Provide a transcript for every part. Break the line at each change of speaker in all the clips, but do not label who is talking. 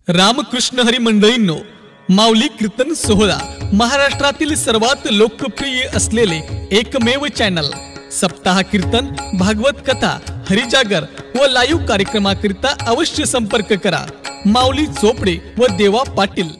रामकृष्ण हरी मंडळींनो, माऊली कीर्तन सोहळा महाराष्ट्रातील सर्वात लोकप्रिय असलेले एकमेव चॅनल सप्ताह कीर्तन, भागवत कथा, हरिजागर व लाईव्ह कार्यक्रमाकरिता अवश्य संपर्क करा। माऊली चोपडे व देवा पाटील।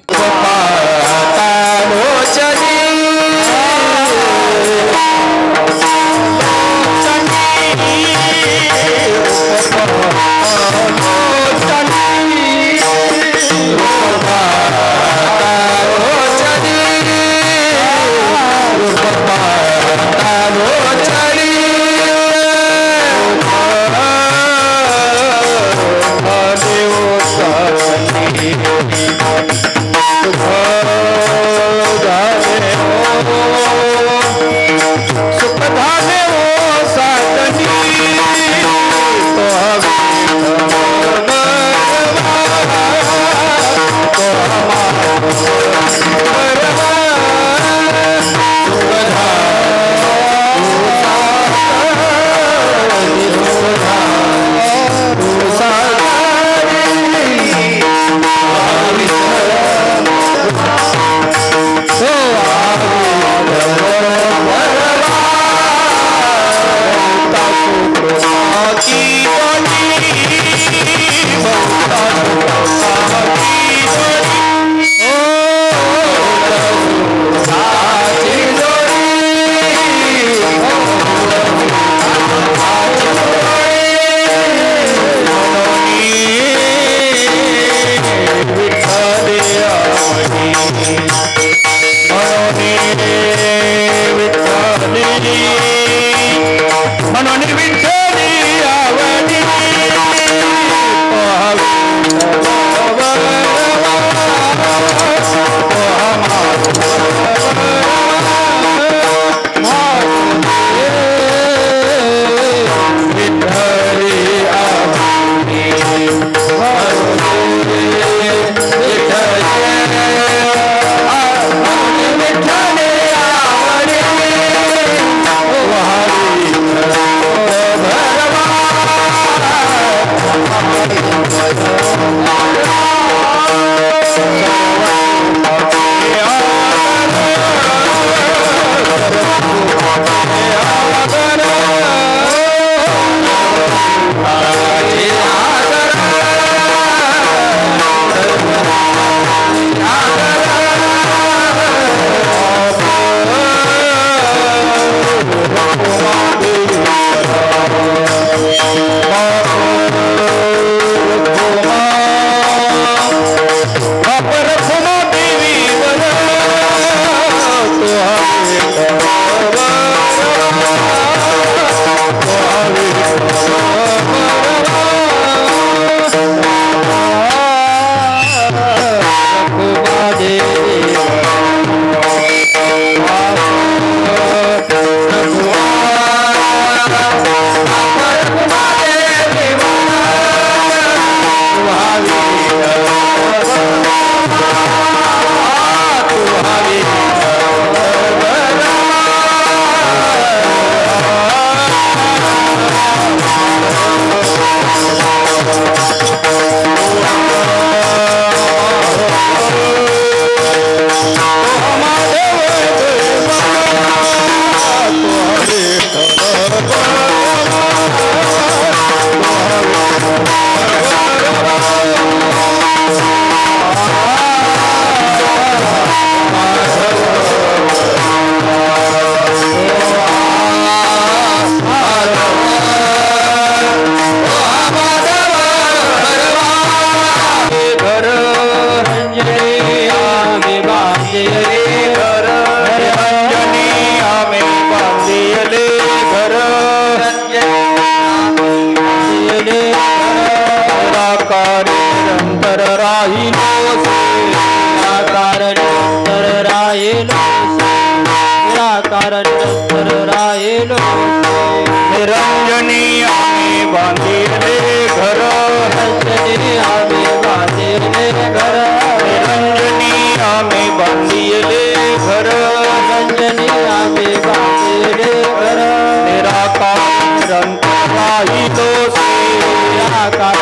निराकार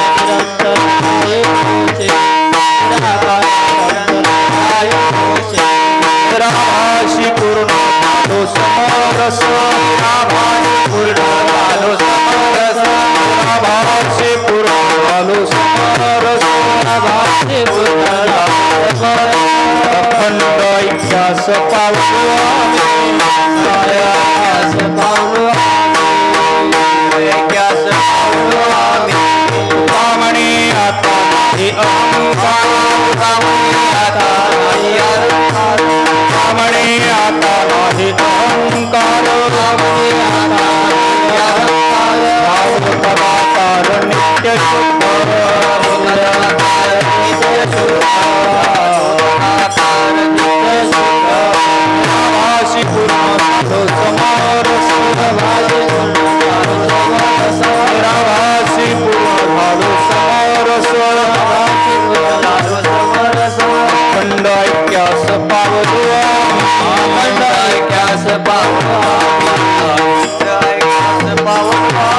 समरस पूर्ण झालो समरस भाषे पूर्ण झालो समरस भाषे पूर्ण अखंड इतिहास पावलो इतिहास पावलो इतिहास पावलो कामणे आता नाही अहंकार कामणे आता नाही अहंकार कामणे आता नाही अहंकार कामणे आता नाही अहंकार भावपदाकार नित्य शुद्ध भावपदाकार नित्य शुद्ध भावपदाकार नित्य शुद्ध भाषी पूर्ण झालो समरस भाषी पूर्ण झालो समरस भाषी पूर्ण झालो समरस भाषी पूर्ण झालो समरस अखंड इतिहास पावलो अखंड इतिहास पावलो अखंड इतिहास पावलो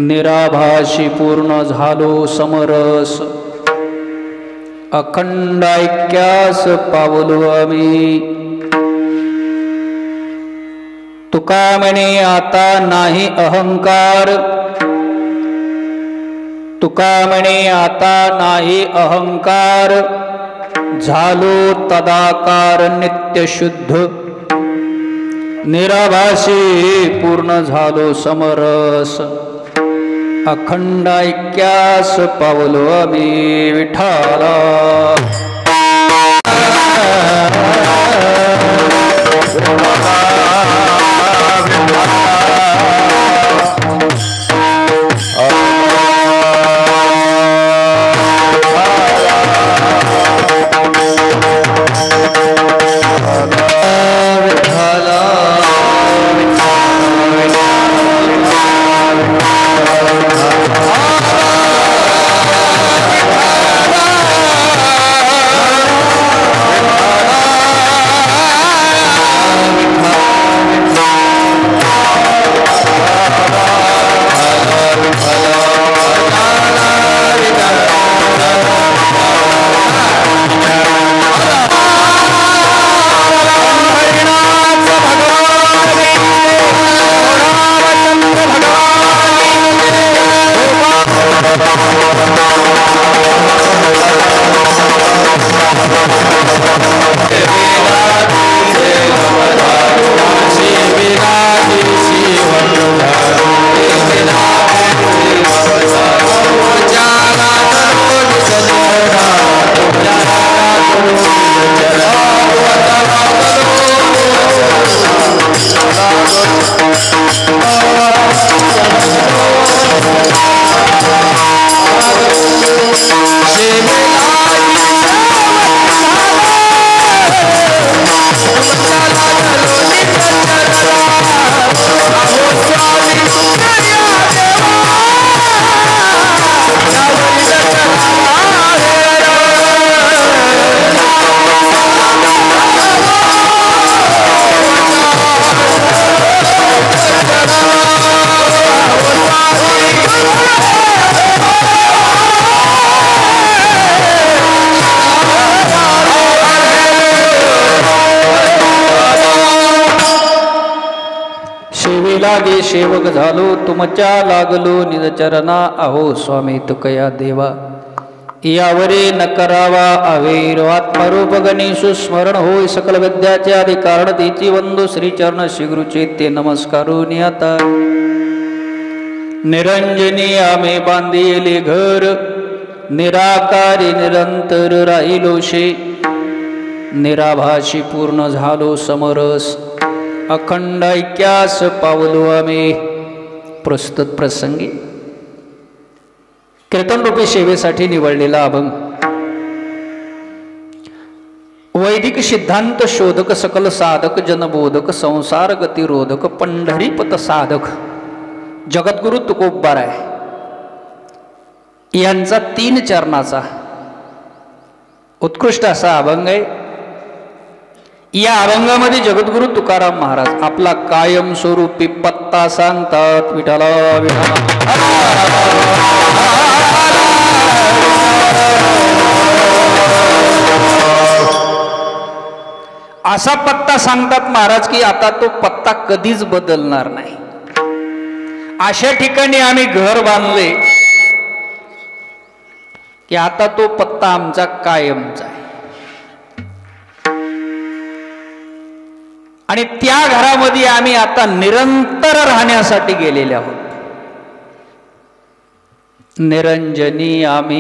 निराभाषी पूर्ण झालो समरस, अखंड ऐक्यास पावलो आम्ही. तुका म्हणे आता नाही अहंकार, तुका म्हणे आता नाही अहंकार, झालो तदाकार नित्य शुद्ध. निराभाषी पूर्ण झालो समरस, अखंड ऐक्यास पावलो आम्ही विठाला. लागे सेवक झालो तुमच्या लागलो निजचरणा. अहो स्वामी तुकया देवा, यावरे न करावा अवेर. आत्मरूप गणेशु स्मरण होय सकल विद्याचे आदि कारण तेची वंदो. श्रीचरण श्रीगुरुचे ते नमस्कारून आता. निरंजनी आमे बांधिले घर, निराकारी निरंतर राहिलोशे. निराभाषी पूर्ण झालो समरस, अखंड ऐक्यास पावलो आम्ही. प्रस्तुत प्रसंगी कीर्तनरूपी सेवेसाठी निवडलेला अभंग. वैदिक सिद्धांत शोधक, सकल साधक जनबोधक, संसार गतिरोधक, पंढरीपत साधक जगद्गुरु तुकोबाराय यांचा 3 चरणाचा उत्कृष्ट असा अभंग आहे. या अभंगामध्ये जगद्गुरु तुकाराम महाराज आपला कायम स्वरूपी पत्ता सांगतात. विठाला असा पत्ता सांगतात महाराज की आता तो पत्ता कधीच बदलणार नाही. अशा ठिकाणी आम्ही घर बांधले की आता तो पत्ता आमचा कायमचा आहे. आणि त्या घरामध्ये आम्ही आता निरंतर राहण्यासाठी गेलेले आहोत. निरंजनी आम्ही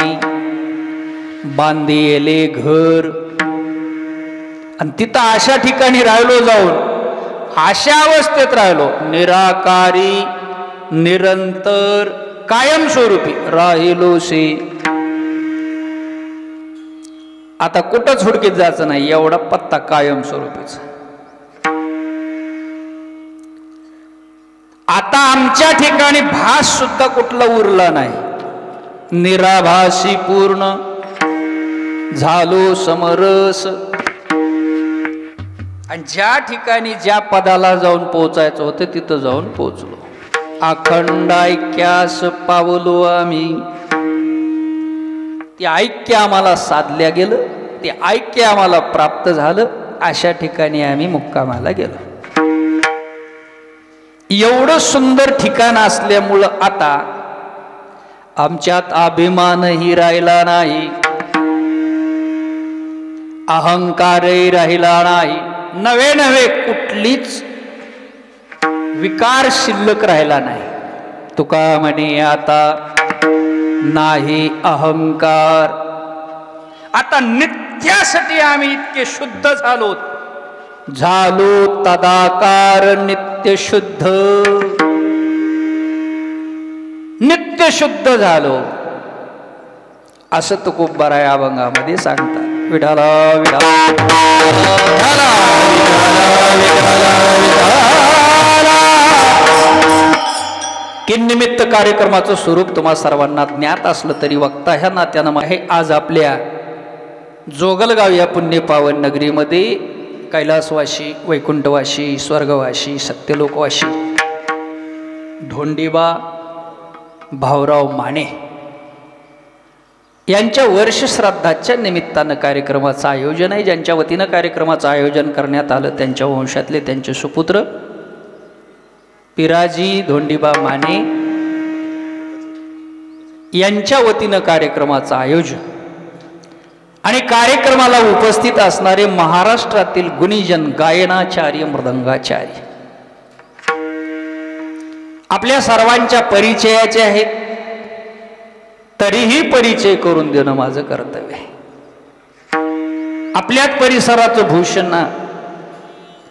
बांधिले घर आणि तिथं अशा ठिकाणी राहिलो, जाऊन अशा अवस्थेत राहिलो, निराकारी निरंतर कायमस्वरूपी राहिलोसे. आता कुठंच हुडकीत जायचं नाही, एवढा पत्ता कायमस्वरूपीचा. आता आमच्या ठिकाणी भास सुद्धा कुठला उरला नाही, निराभासी पूर्ण झालो समरस. आणि ज्या ठिकाणी ज्या पदाला जाऊन पोहोचायचं होतं तिथं जाऊन पोहोचलो. अखंड ऐक्यास पावलो आम्ही. ते ऐक्य आम्हाला साधल्या गेलं, ते ऐक्य आम्हाला प्राप्त झालं. अशा ठिकाणी आम्ही मुक्कामाला गेलो. एवढं सुंदर ठिकाण असल्यामुळं आता आमच्यात अभिमानही राहिला नाही, अहंकारही राहिला नाही, नवे नवे कुठलीच विकार शिल्लक राहिला नाही. तुका म्हणे आता नाही अहंकार. आता नित्यासाठी आम्ही इतके शुद्ध झालो, झालो तदाकार नित्य शुद्ध. नित्य शुद्ध झालो असं तुकोबरा या अभंगामध्ये सांगतात. विठाला विठाला विठाला विठाला विठाला. किनिमित्त कार्यक्रमाचं स्वरूप तुम्हा सर्वांना ज्ञात असलं तरी वक्ता ह्या नात्यानं आहे. आज आपल्या जोगलगाव या पुण्यपावन नगरीमध्ये कैलासवासी, वैकुंठवासी, स्वर्गवासी, सत्यलोकवासी धोंडीबा भाऊराव माने यांच्या वर्षश्राद्धाच्या निमित्तानं कार्यक्रमाचं आयोजन आहे. ज्यांच्या वतीनं कार्यक्रमाचं आयोजन करण्यात आलं त्यांच्या वंशातले त्यांचे सुपुत्र पिराजी धोंडीबा माने यांच्या वतीनं कार्यक्रमाचं आयोजन. आणि कार्यक्रमाला उपस्थित असणारे महाराष्ट्रातील गुणीजन गायनाचार्य, मृदंगाचार्य आपल्या सर्वांच्या परिचयाचे आहेत, तरीही परिचय करून देणं माझं कर्तव्य आहे. आपल्याच परिसराचं भूषण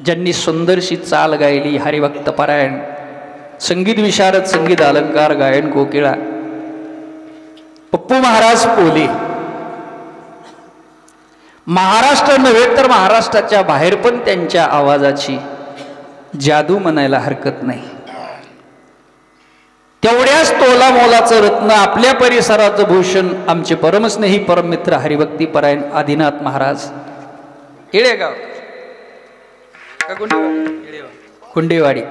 ज्यांनी सुंदरशी चाल गायली, हरिभक्त पारायण, संगीत विशारद, संगीत अलंकार, गायन कोकिळा, पप्पू महाराज पोले. महाराष्ट्र नव्हे तर महाराष्ट्राच्या बाहेर पण त्यांच्या आवाजाची जादू म्हणायला हरकत नाही. तेवढ्याच तोला मोलाचं रत्न आपल्या परिसराचं भूषण आमचे परमस्नेही परममित्र हरिभक्ती परायण आदिनाथ महाराज येळेगाव कुंडेवाडी.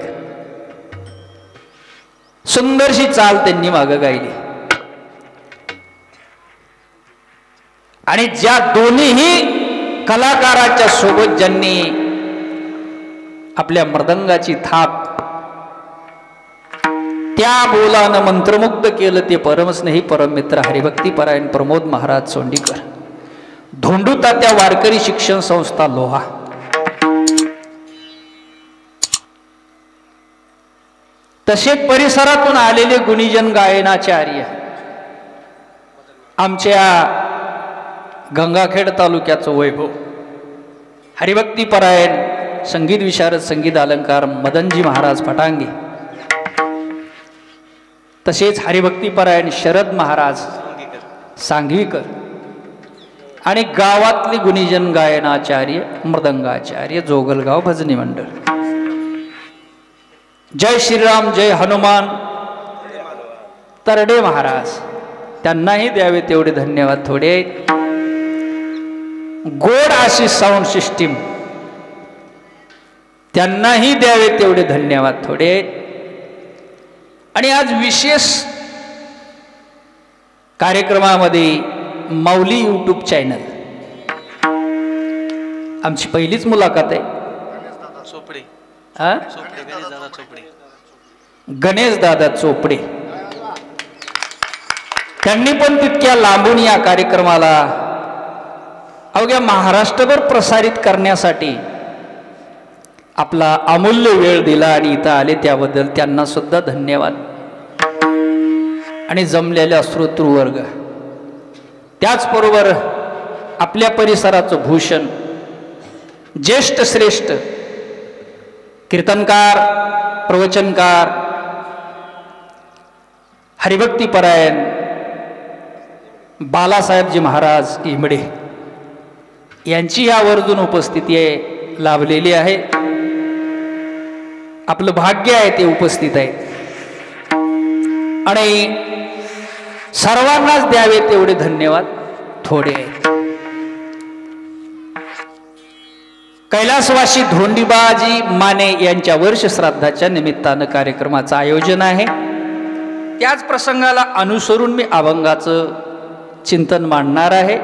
सुंदरशी चाल त्यांनी मागं गायली. आणि ज्या दोन्ही कलाकाराच्या सोबत ज्यांनी आपल्या मृदंगाची थाप त्या बोलानं मंत्रमुग्ध केलं ते परमस्नेही परममित्र हरिभक्ती परायण प्रमोद महाराज सोंडीकर, धोंडू तात्या वारकरी शिक्षण संस्था लोहा. तसेच परिसरातून आलेले गुणीजन गायनाचार्य आमच्या गंगाखेड तालुक्याचं वैभव, हरिभक्ती परायण संगीत विशारद, संगीत अलंकार मदनजी महाराज फटांगे, तसेच हरिभक्ती परायण शरद महाराज सांगवीकर आणि गावातले गुणीजन गायनाचार्य, मृदंगाचार्य, जोगलगाव भजनी मंडळ. जय श्रीराम, जय हनुमान. तरडे महाराज, त्यांनाही द्यावे तेवढे धन्यवाद. थोडे गोड अशी साऊंड सिस्टीम, त्यांनाही द्यावे तेवढे धन्यवाद. थोडे. आणि आज विशेष कार्यक्रमामध्ये माऊली यूट्यूब चॅनल आमची पहिलीच मुलाखत आहे. गणेश दादा चोपडे, त्यांनी पण तितक्या लांबून या कार्यक्रमाला अवघ्या महाराष्ट्रभर प्रसारित करण्यासाठी आपला अमूल्य वेळ दिला आणि इथं आले त्याबद्दल त्यांना सुद्धा धन्यवाद. आणि जमलेल्या श्रोतृवर्ग, त्याचबरोबर आपल्या परिसराचं भूषण, ज्येष्ठ श्रेष्ठ कीर्तनकार, प्रवचनकार, हरिभक्तीपरायण बालासाहेबजी महाराज इमडे यांची यावरून उपस्थिती लाभलेली आहे. आपलं भाग्य आहे ते उपस्थित आहे आणि सर्वांनाच द्यावे तेवढे धन्यवाद थोडे आहेत. कैलासवासी धोंडीबाजी माने यांच्या वर्ष श्राद्धाच्या निमित्तानं कार्यक्रमाचं आयोजन आहे. त्याच प्रसंगाला अनुसरून मी अभंगाचं चिंतन मांडणार आहे.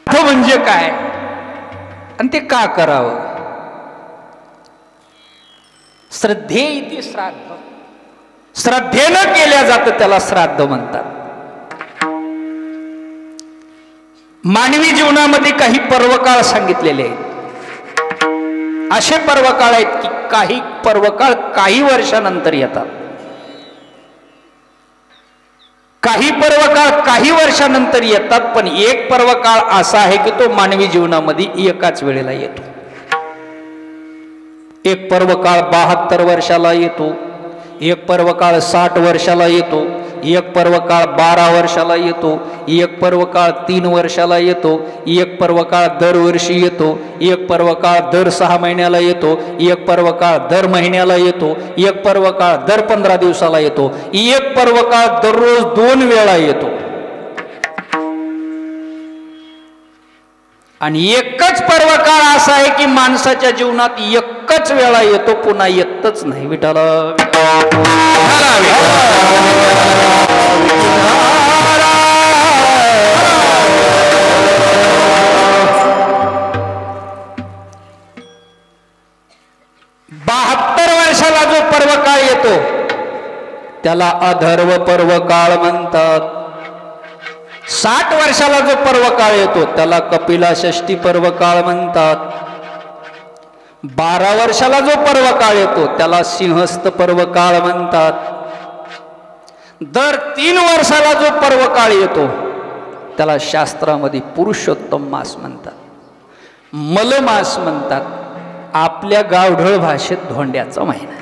म्हणजे काय आणि ते का करावं? श्रद्धे इति श्राद्ध, श्रद्धेनं केल्या जातं त्याला श्राद्ध म्हणतात. मानवी जीवनामध्ये काही पर्वकाळ सांगितलेले आहेत. असे पर्वकाळ आहेत की काही पर्वकाळ काही वर्षानंतर येतात, काही पर्वकाळ काही वर्षानंतर येतात. पण एक पर्वकाळ असा आहे की तो मानवी जीवनामध्ये एकाच वेळेला येतो. एक पर्वकाळ 72 वर्षाला येतो, एक पर्वकाळ 60 वर्षाला येतो, एक पर्वकाळ 12 वर्षाला येतो, एक पर्वकाळ 3 वर्षाला येतो, एक पर्वकाळ दरवर्षी येतो, एक पर्वकाळ दर 6 महिन्याला येतो, एक पर्वकाळ दर महिन्याला येतो, एक पर्वकाळ दर 15 दिवसाला येतो, एक पर्वकाळ दररोज 2 वेळा येतो. आणि एकच पर्वकाळ असा आहे की माणसाच्या जीवनात एकच वेळा येतो, पुन्हा येतच नाही. विठाला वर्षाला जो पर्वकाळ येतो त्याला अधर्व पर्वकाळ म्हणतात. 60 वर्षाला जो पर्वकाळ येतो त्याला कपिला षष्ठी पर्वकाळ म्हणतात. 12 वर्षाला जो पर्वकाळ येतो त्याला सिंहस्थ पर्वकाळ म्हणतात. दर 3 वर्षाला जो पर्वकाळ येतो त्याला शास्त्रामध्ये पुरुषोत्तम मास म्हणतात, मलमास म्हणतात. आपल्या गावढळ भाषेत धोंड्याचा महिना.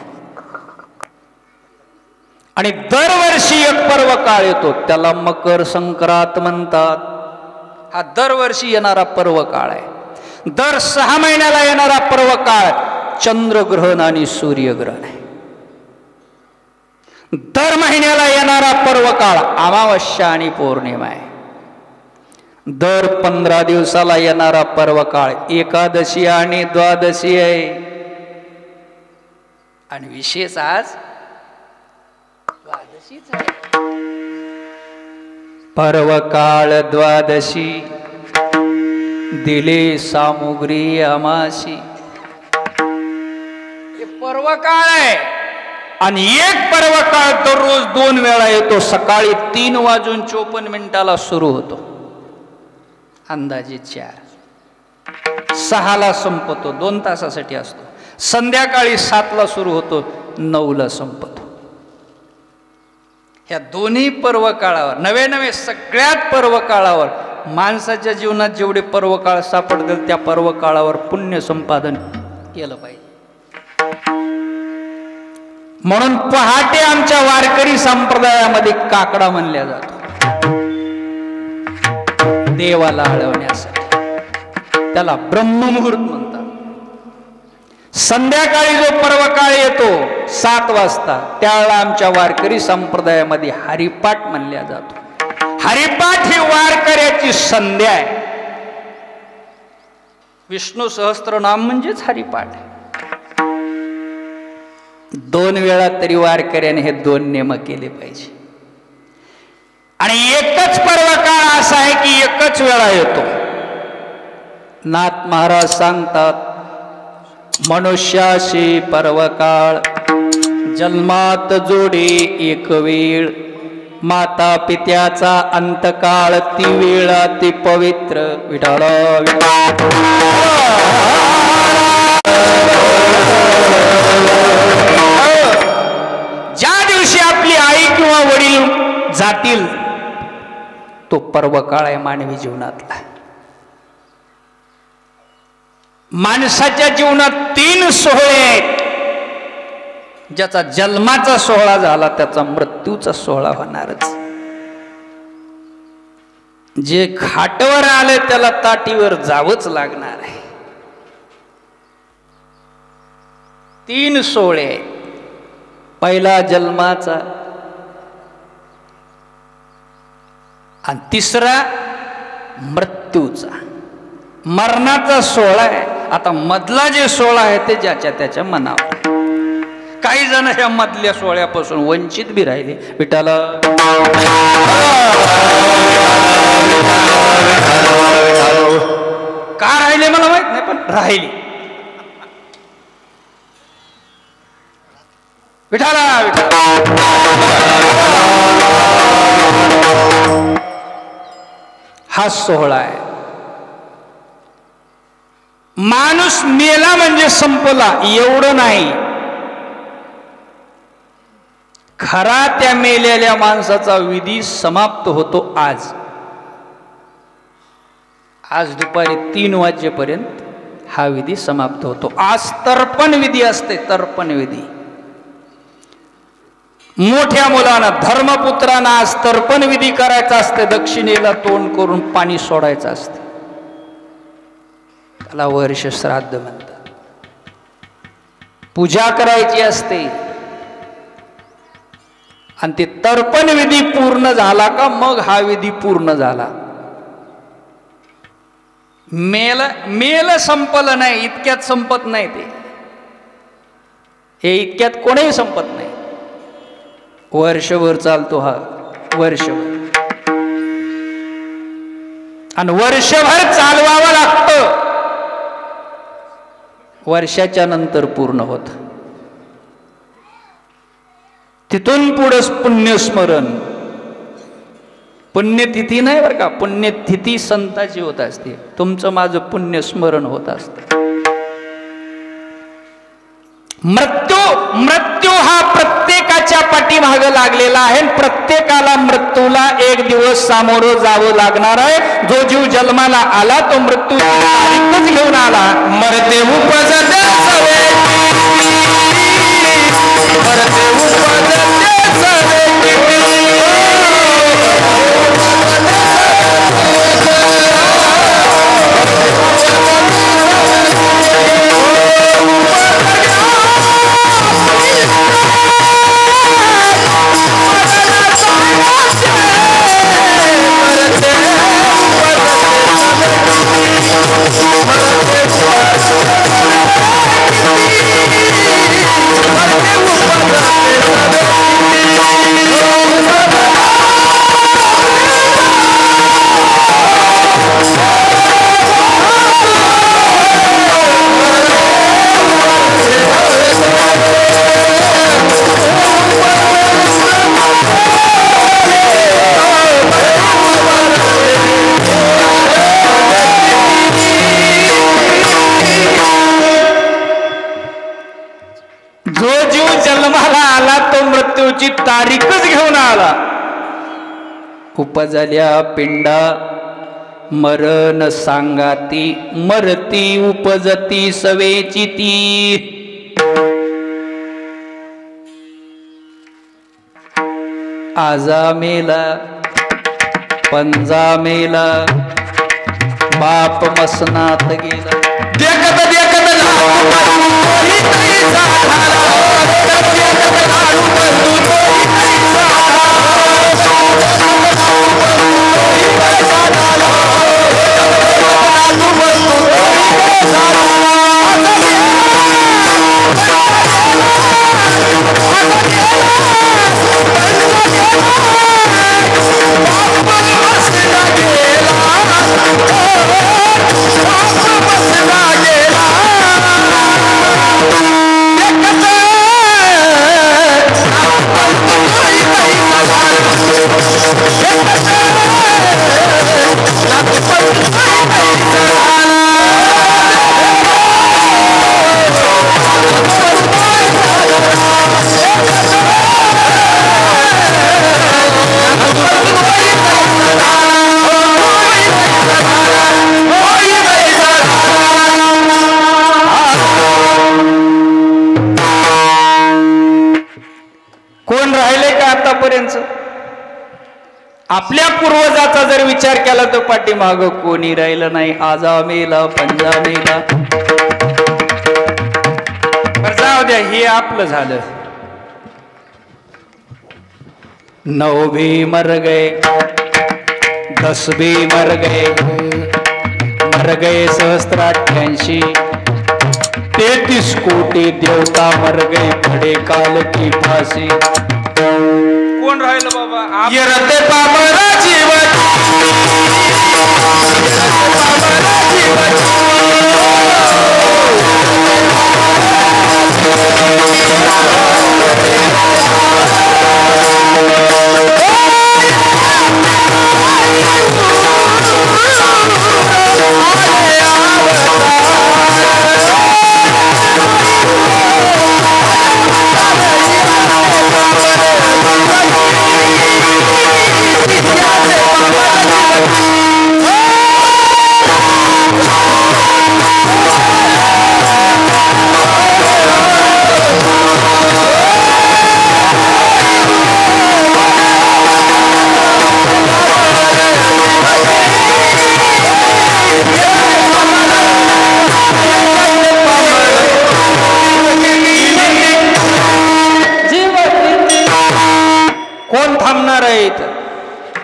आणि दरवर्षी एक पर्वकाळ येतो त्याला मकर संक्रांत म्हणतात. हा दरवर्षी येणारा पर्वकाळ आहे. दर 6 महिन्याला येणारा पर्वकाळ चंद्रग्रहण आणि सूर्यग्रहण आहे. दर महिन्याला येणारा पर्वकाळ अमावस्या आणि पौर्णिमा आहे. दर 15 दिवसाला येणारा पर्वकाळ एकादशी आणि द्वादशी आहे. आणि विशेष आज द्वादशीच आहे. पर्वकाळ द्वादशी दिले सामुग्री अमाशी. हे पर्वकाळ आहे. आणि एक पर्वकाळ दररोज 2 वेळा येतो. सकाळी 3:54 सुरू होतो, अंदाजे 4, 6ला संपतो, 2 तासासाठी असतो. संध्याकाळी 7ला सुरू होतो, 9ला संपतो. ह्या दोन्ही पर्वकाळावर नवे सगळ्यात पर्वकाळावर माणसाच्या जीवनात जेवढे पर्वकाळ सापडतील त्या पर्वकाळावर पुण्य संपादन केलं पाहिजे. म्हणून पहाटे आमच्या वारकरी संप्रदायामध्ये काकडा म्हणल्या जातो देवाला हळवण्यासाठी. त्याला ब्रह्ममुहूर्त म्हणतात. संध्याकाळी जो पर्वकाळ येतो 7 वाजता त्यावेळेला आमच्या वारकरी संप्रदायामध्ये हरिपाठ म्हणल्या जातो. हरिपाठ ही वारकऱ्याची संध्या आहे. विष्णू सहस्त्रनाम म्हणजेच हरिपाठ. 2 वेळा तरी वारकऱ्याने हे 2 नियम केले पाहिजे. आणि एकच पर्वकाळ असा आहे की एकच वेळा येतो. नाथ महाराज सांगतात, मनुष्याशी पर्वकाळ जन्मात जोडे एक वेळ. माता पित्याचा अंतकाळ ती वेळ ती पवित्र विठाला
ज्या दिवशी आपली आई किंवा वडील जातील
तो पर्व काळ आहे मानवी जीवनातला.
माणसाच्या जीवनात 3 सोहळे आहेत.
ज्याचा जन्माचा सोहळा झाला त्याचा मृत्यूचा सोहळा होणारच. जे खाटवर आले त्याला ताटीवर जावंच लागणार आहे. 3 सोहळे आहेत. पहिला जन्माचा आणि तिसरा मृत्यूचा. मरणाचा सोहळा आहे. आता मधला जे सोहळा आहे ते ज्याच्या त्याच्या मनावर. काही जण ह्या मधल्या सोहळ्यापासून वंचित बी राहिले. विठाला
का राहिले मला माहित नाही पण राहिले. विठाला विठाला
हा सोहळा आहे.
माणूस मेला म्हणजे संपला एवढं नाही.
खरा त्या मेलेल्या माणसाचा विधी समाप्त होतो आज. आज दुपारी 3 वाजेपर्यंत हा विधी समाप्त होतो. आज तर्पण विधी असते. तर्पण विधी मोठ्या मुलांना धर्मपुत्रांना आज तर्पण विधी करायचा असते. दक्षिणेला तोंड करून पाणी सोडायचं असते. त्याला वर्ष श्राद्ध म्हणतात. पूजा करायची असते आणि ते तर्पण विधी पूर्ण झाला का मग हा विधी पूर्ण झाला.
मेल संपलं नाही इतक्यात संपत नाही.
हे इतक्यात कोणीही संपत नाही. वर्षभर चालतो हा. वर्षभर
आणि वर्षभर चालवावं लागतं.
वर्षाच्या नंतर पूर्ण होत. तिथून पुढे पुण्यस्मरण. पुण्यतिथी नाही बरं का. पुण्यतिथी संताची होत असते. तुमचं माझं पुण्यस्मरण होत असतं.
मृत्यू हा प्रत्येकाच्या पाठीमागे लागलेला आहे. प्रत्येकाला मृत्यूला एक दिवस सामोरं जावं लागणार आहे. जो जीव जन्माला आला तो मृत्यू घेऊन आला. मरते उपजते तारीखच घेऊन आला.
उपजल्या पिंडा मरण सांगाती. मरती उपजती सवेची ती. आजा मेला पंजा मेला बाप मसनात गेला.
देखत देखत आतापर्यंत आपल्या पूर्वजाचा जर विचार केला तर पाठीमाग कोणी राहिलं नाही. आजा मेला पंजा मेला. जाऊ द्या, हे आपलं झालं. 9 भी मर गए, 10 भी मर गए सहस्त्राठ्यांशी. 33 कोटी देवता मर गए पडे काल की फाशी. कोण राहिलं बाबा? ये रते पामरा जीवन,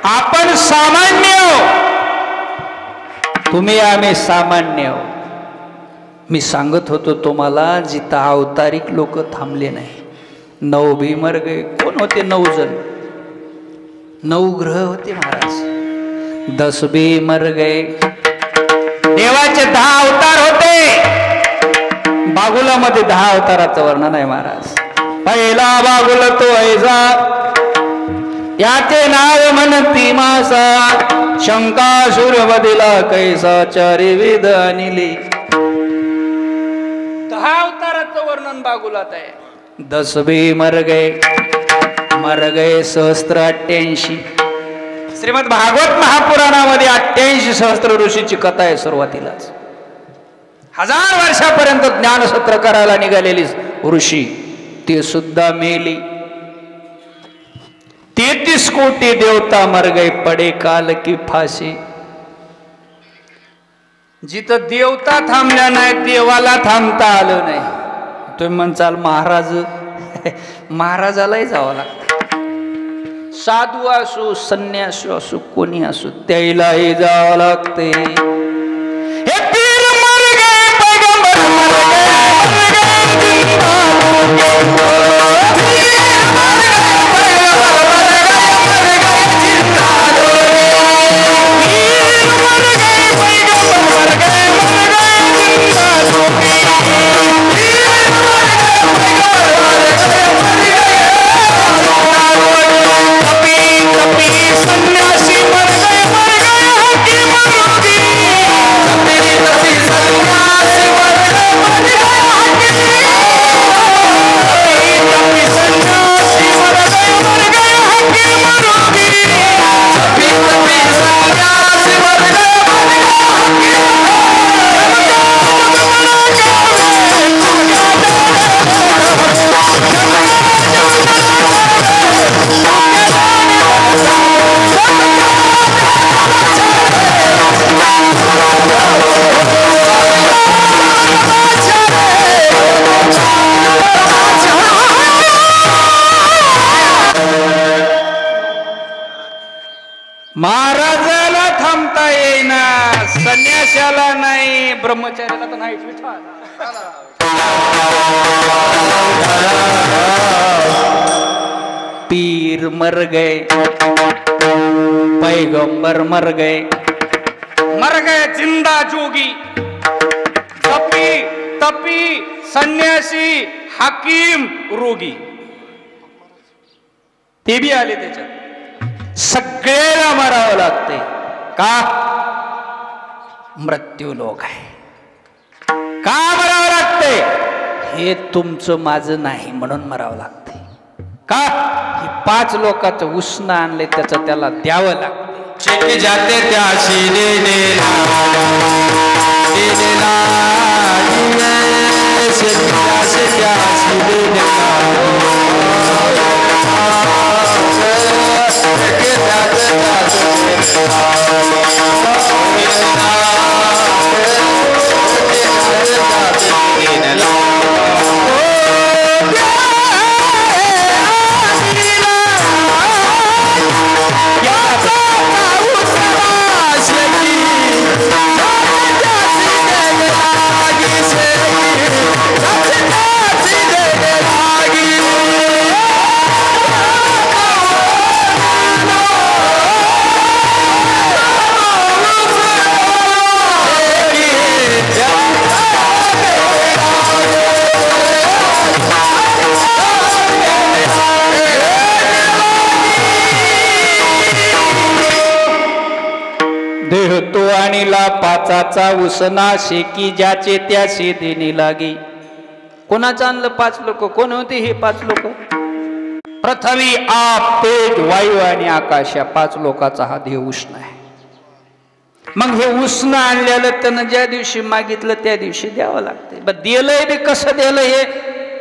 आपण सामान्य, तुम्ही आम्ही सामान्य. मी सांगत होतो तुम्हाला, जिथं अवतारिक लोक थांबले नाही. 9 भी मर गए. कोण होते? 9 जण, 9 ग्रह होते महाराज. 10 भी मर गए. देवाचे 10 अवतार होते. बागुलामध्ये 10 अवताराचं वर्णन आहे महाराज. पहिला बागुल तो ऐजा, याचे नाव म्हणती मासा. शंकासुर वदिला कैसा, चारी वेद अनिली. 10 अवताराचं वर्णन बागुलात आहे. 10 भी मर गए सहस्त्राठ्यांशी. श्रीमद भागवत महापुराणामध्ये 88 सहस्त्र ऋषीची कथा आहे. सुरुवातीलाच 1000 वर्षापर्यंत ज्ञानसत्र करायला निघालेली ऋषी ते सुद्धा मेली. 33 कोटी देवता मर गए पडे काल की फाशी. जिथं देवता थांबल्या नाही, देवाला थांबता आलं नाही. तुम्ही म्हणचाल महाराज, महाराजालाही जावं लागतं. साधू असो, संन्यासी असो, कोणी असो, त्यालाही जावं लागते. हे पीर मर गए, पैगंबर मर गए, महाराजाला थांबता येईना, संन्याशाला नाही, ब्रह्मचार्याला तर नाही. पीर मर गए, पैगंबर मर गए, जिंदा जोगी, तपी, संन्यासी, हकीम, रोगी, ते बी आले त्याच्यात. सगळ्याला मरावं लागते. का? मृत्यू लोक आहे. का मरावं लागते? हे तुमचं माझं नाही म्हणून मरावं लागते. का? हे 5 लोकांचं उष्ण आणले, त्याचं त्याला द्यावं लागते.
चेके जाते त्याशी देनेला त्याशी देनेला
देवाणीला पाचाचा उसना शेकी ज्याचे त्याचे देणे लागे. कोणाचं आणलं 5 लोक? कोण होते हे 5 लोक? पृथ्वी आप तेज वायू आणि आकाश या 5 लोकाचा हा देव उष्ण आहे. मग हे उष्ण आणलेलं त्यानं ज्या दिवशी मागितलं त्या दिवशी द्यावं लागतंय. पण दिलंय बी कसं दिलं? हे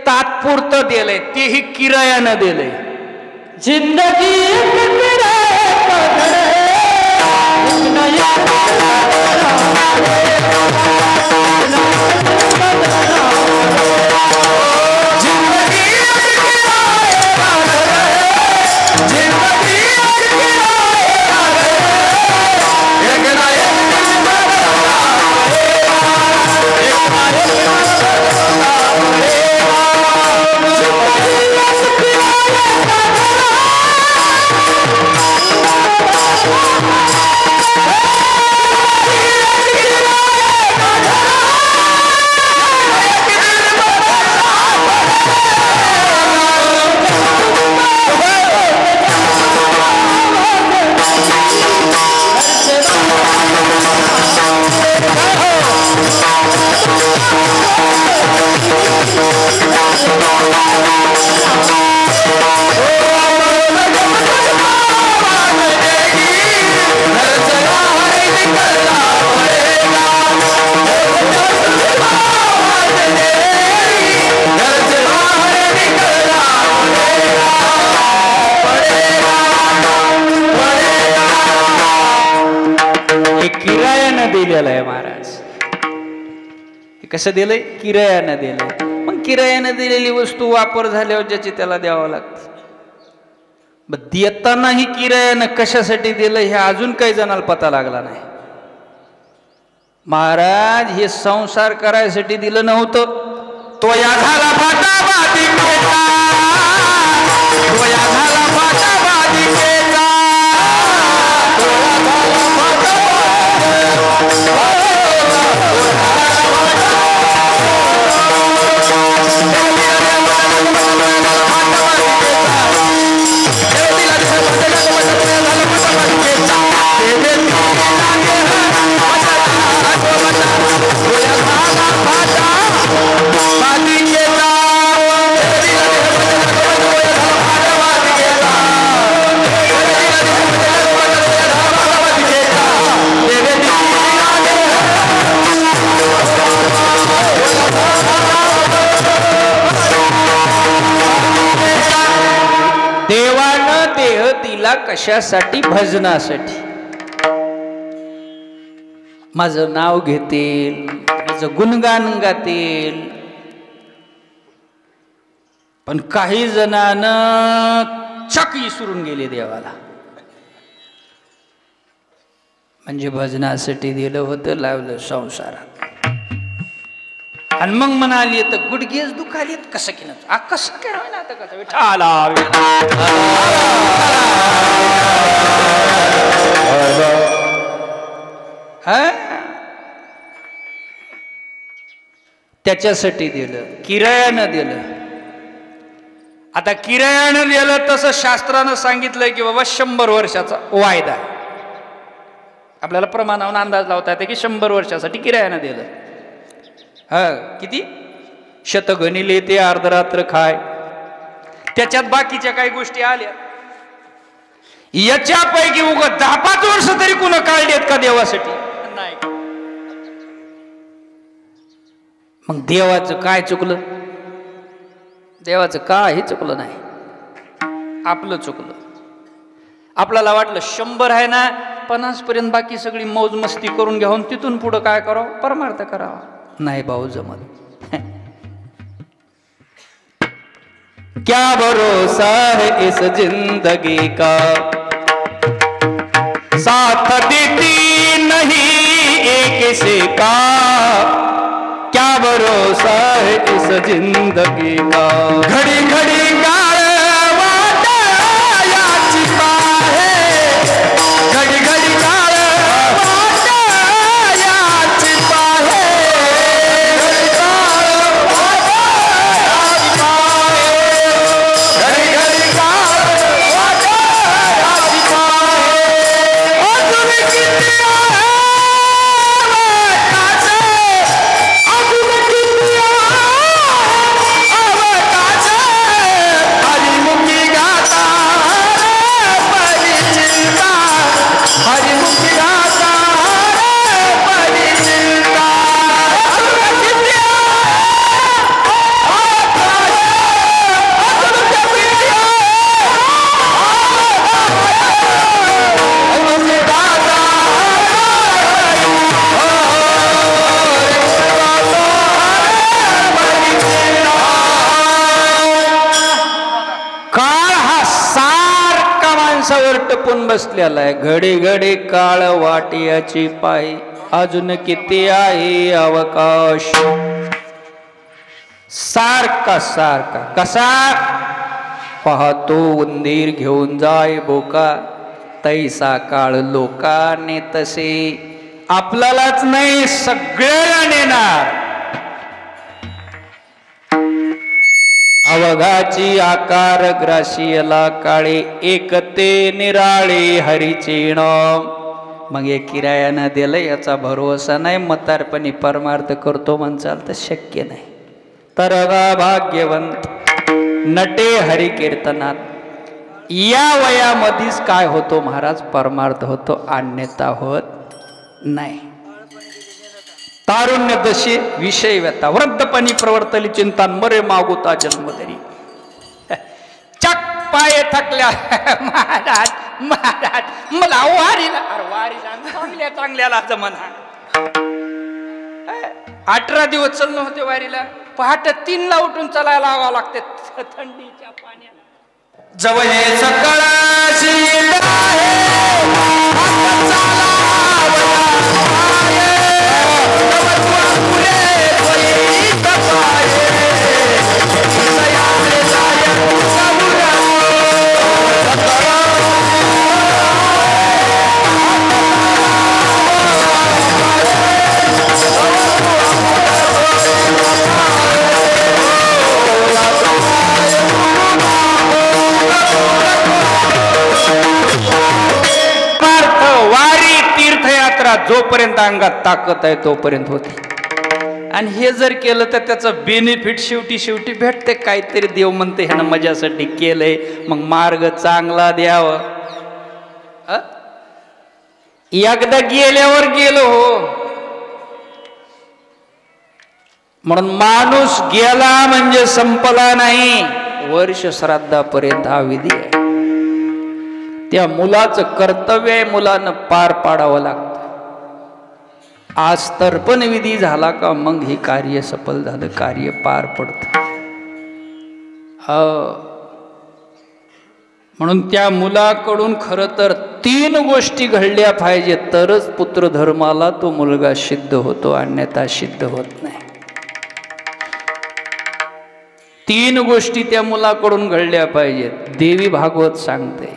तात्पुरतं दिलंय, तेही किरायानं दिलंय. जिंदगी दिलेलं आहे महाराज. हे कसं दिलंय? किरायानं दिलंय. मग किरायानं दिलेली वस्तू वापर झाल्यावर ज्याची त्याला द्यावं लागतं. देतानाही किरायानं कशासाठी दिलं हे अजून काही जणाला पता लागला नाही. महाराज हे संसार करायसाठी दिलं नव्हतं. तो या झाला फाटाबादी केला, तो या झाला फाटाबादी केला, तो या झाला कशासाठी? भजनासाठी. माझं नाव घेतील, माझं गुणगान गातील. पण काही जणांना चक विसरून गेले देवाला. म्हणजे भजनासाठी दिलं होतं, लावलं संसारात. आणि मग म्हणाली तर गुडघेच दुखालीत. कसं की ना कसं काय ना आता कसं विठाला त्याच्यासाठी दिलं, किरायानं दिलं. आता किरायानं दिलं तसं शास्त्रानं सांगितलंय की बाबा 100 वर्षाचा वायदा. आपल्याला प्रमाणावर अंदाज लावता येते की 100 वर्षासाठी किरायानं दिलं. किती? शतगणिले ते अर्धरात्र खाय. त्याच्यात बाकीच्या काही गोष्टी आल्या. याच्यापैकी उगाच 10-5 वर्ष तरी कुणा काढलेत का देवासाठी? नाही. मग देवाचं काय चुकलं? देवाचं काही चुकलं नाही, आपलं चुकलं. आपल्याला वाटलं 100 आहे ना, 50 पर्यंत बाकी सगळी मौज मस्ती करून घेऊन तिथून पुढं काय करावं? परमार्थ करावा. नाही भाऊ जमत. क्या भरोसा है इस जिंदगी का, साथ देती नहीं एक से का. क्या भरोसा है इस जिंदगी का. घड़ी घड़ी दडपून बसलेला आहे. घडी घडी काळ वाटियाची पाय, अजून किती आहे अवकाश. सारखा सारखा कसा पाहतो उंदीर घेऊन जाय बोका, तैसा काळ लोकाने तसे आपल्यालाच नाही सगळ्याला नेणार. अवघाची आकार ग्राशियला काळे, एकते निराळे हरीचे नाम. मग एक किरायानं दिलं याचा भरोसा नाही, म्हातारपणी परमार्थ करतो म्हणचाल तर शक्य नाही. तर भाग्यवंत नटे हरी कीर्तनात. या वयामध्येच काय होतो महाराज, परमार्थ होतो, अन्यथा होत नाही. तारुण्य दशे विषय व्यथा, वृद्धपणी प्रवर्तली चिंता, मरे मागुता जन्मधरी. चक पाय थकल्या महाराज महाराज मला वारीला, चांगल्या चांगल्याला जमना. 18 दिवस चालणं होते वारीला, पहाटे 3ला उठून चालायला लावावं लागते थंडीच्या पाण्यात.
जवळ सकाळची
जोपर्यंत अंगात ताकद आहे तोपर्यंत होते. आणि हे जर केलं तर त्याचं बेनिफिट शेवटी भेटते. काहीतरी देव म्हणते ह्यानं मजासाठी केलंय, मग मार्ग चांगला द्यावा. एकदा गेल्यावर गेलो हो, म्हणून माणूस गेला म्हणजे संपला नाही. वर्ष श्राद्धापर्यंत हा विधी आहे. त्या मुलाचं कर्तव्य आहे, मुलानं पार पाडावं लागतं. आज तर्पण विधी झाला का मग हे कार्य सफल झालं, कार्य पार पडतं. म्हणून त्या मुलाकडून खरं तर 3 गोष्टी घडल्या पाहिजे, तरच पुत्र धर्माला तो मुलगा सिद्ध होतो, अन्यथा सिद्ध होत नाही. 3 गोष्टी त्या मुलाकडून घडल्या पाहिजेत. देवी भागवत सांगते,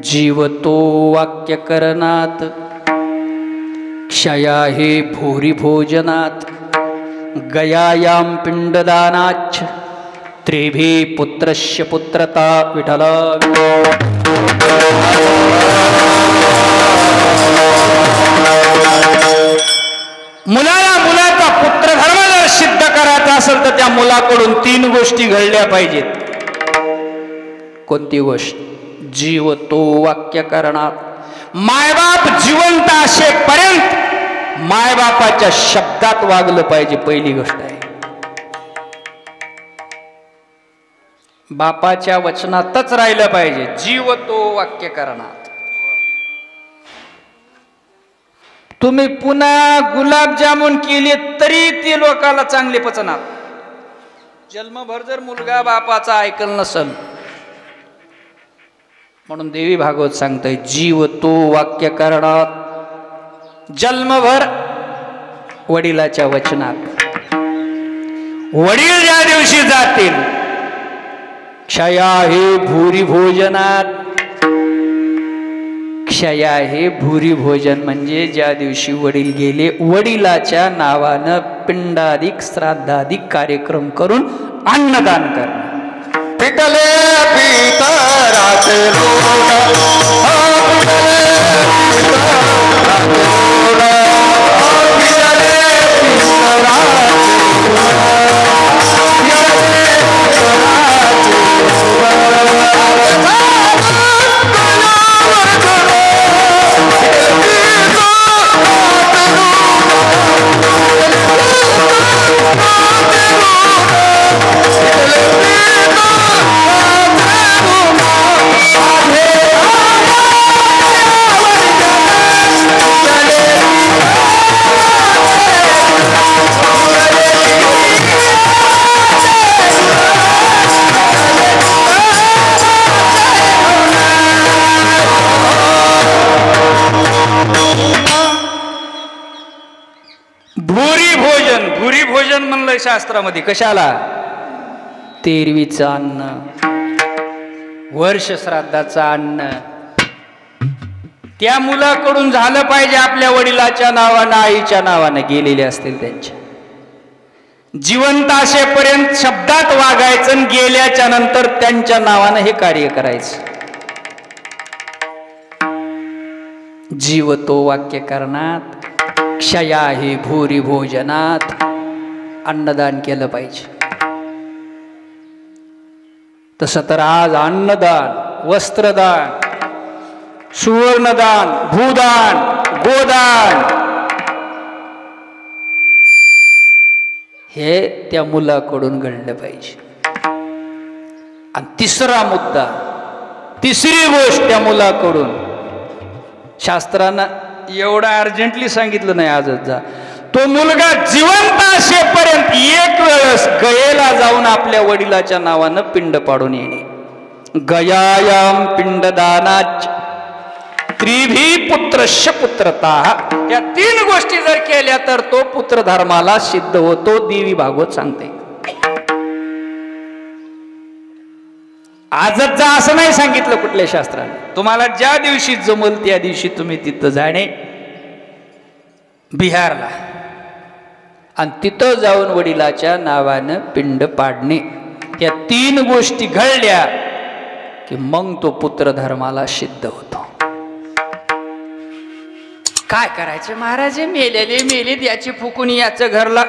जीवतो वाक्य करणात, क्षया हे भूरी भोजनात, गयायाम पिंडदानाच्छ, त्रिभी पुत्रस्य पुत्रता. विठला मुलाचा पुत्रधर्म जर सिद्ध करायचा असेल तर त्या मुलाकडून 3 गोष्टी घडल्या पाहिजेत. कोणती गोष्ट? जीवतो वाक्य करणात. मायबाप जिवंत असेपर्यंत मायबापाच्या शब्दात वागलं पाहिजे, पहिली गोष्ट आहे. बापाच्या वचनातच राहिलं पाहिजे. जीवतो वाक्य करणात. तुम्ही पुन्हा गुलाबजामुन केले तरी ते लोकाला चांगले पचनात. जन्मभर जर मुलगा बापाचा ऐकल नसल, म्हणून देवी भागवत सांगतोय, जीव तो वाक्य करणात. जन्मभर वडिलाच्या वचनात. वडील ज्या दिवशी जातील, क्षया हे भूरी भोजनात. क्षया हे भूरी भोजन म्हणजे ज्या दिवशी वडील गेले, वडिलाच्या नावानं पिंडाधिक श्राद्धाधिक कार्यक्रम करून अन्नदान करणं.
पिटले पितरात
म्हणलंय शास्त्रामध्ये कशाला?
तेरवीचं अन्न, वर्ष श्राद्धाचं अन्न.
त्या मुलाकडून झालं पाहिजे आपल्या वडिलाच्या नावानं आईच्या नावानं गेलेले असतील त्यांच्या. जिवंत असेपर्यंत शब्दात वागायचं आणि गेल्याच्या नंतर त्यांच्या नावानं हे कार्य करायचं.
जीवतो वाक्यकरणात क्षया हि भूरी भोजनात. अन्नदान केलं पाहिजे. तसं तर आज अन्नदान, वस्त्रदान,
सुवर्णदान, भूदान, गोदान
हे त्या मुलाकडून घडलं पाहिजे. आणि तिसरा मुद्दा, तिसरी गोष्ट त्या मुलाकडून शास्त्रानं
एवढं अर्जंटली सांगितलं नाही आजच जा. तो मुलगा जिवंत असेपर्यंत एक वेळेस गयेला जाऊन आपल्या वडिलाच्या नावानं पिंड पाडून येणे. गयायाम पिंडदानाच त्रिभी पुत्रस्य पुत्रता. या 3 गोष्टी जर केल्या तर तो पुत्र धर्माला सिद्ध होतो. देवी भागवत सांगते. आजच जा असं नाही सांगितलं कुठल्या शास्त्राने. तुम्हाला ज्या दिवशी जमल त्या दिवशी तुम्ही तिथं जाणे बिहारला
आणि तिथं जाऊन वडिलाच्या नावानं पिंड पाडणे.
या 3 गोष्टी घडल्या
की मग तो पुत्र धर्माला सिद्ध होतो.
काय करायचं महाराज? मेलेले मेलेत, याची फुकून याचं घरला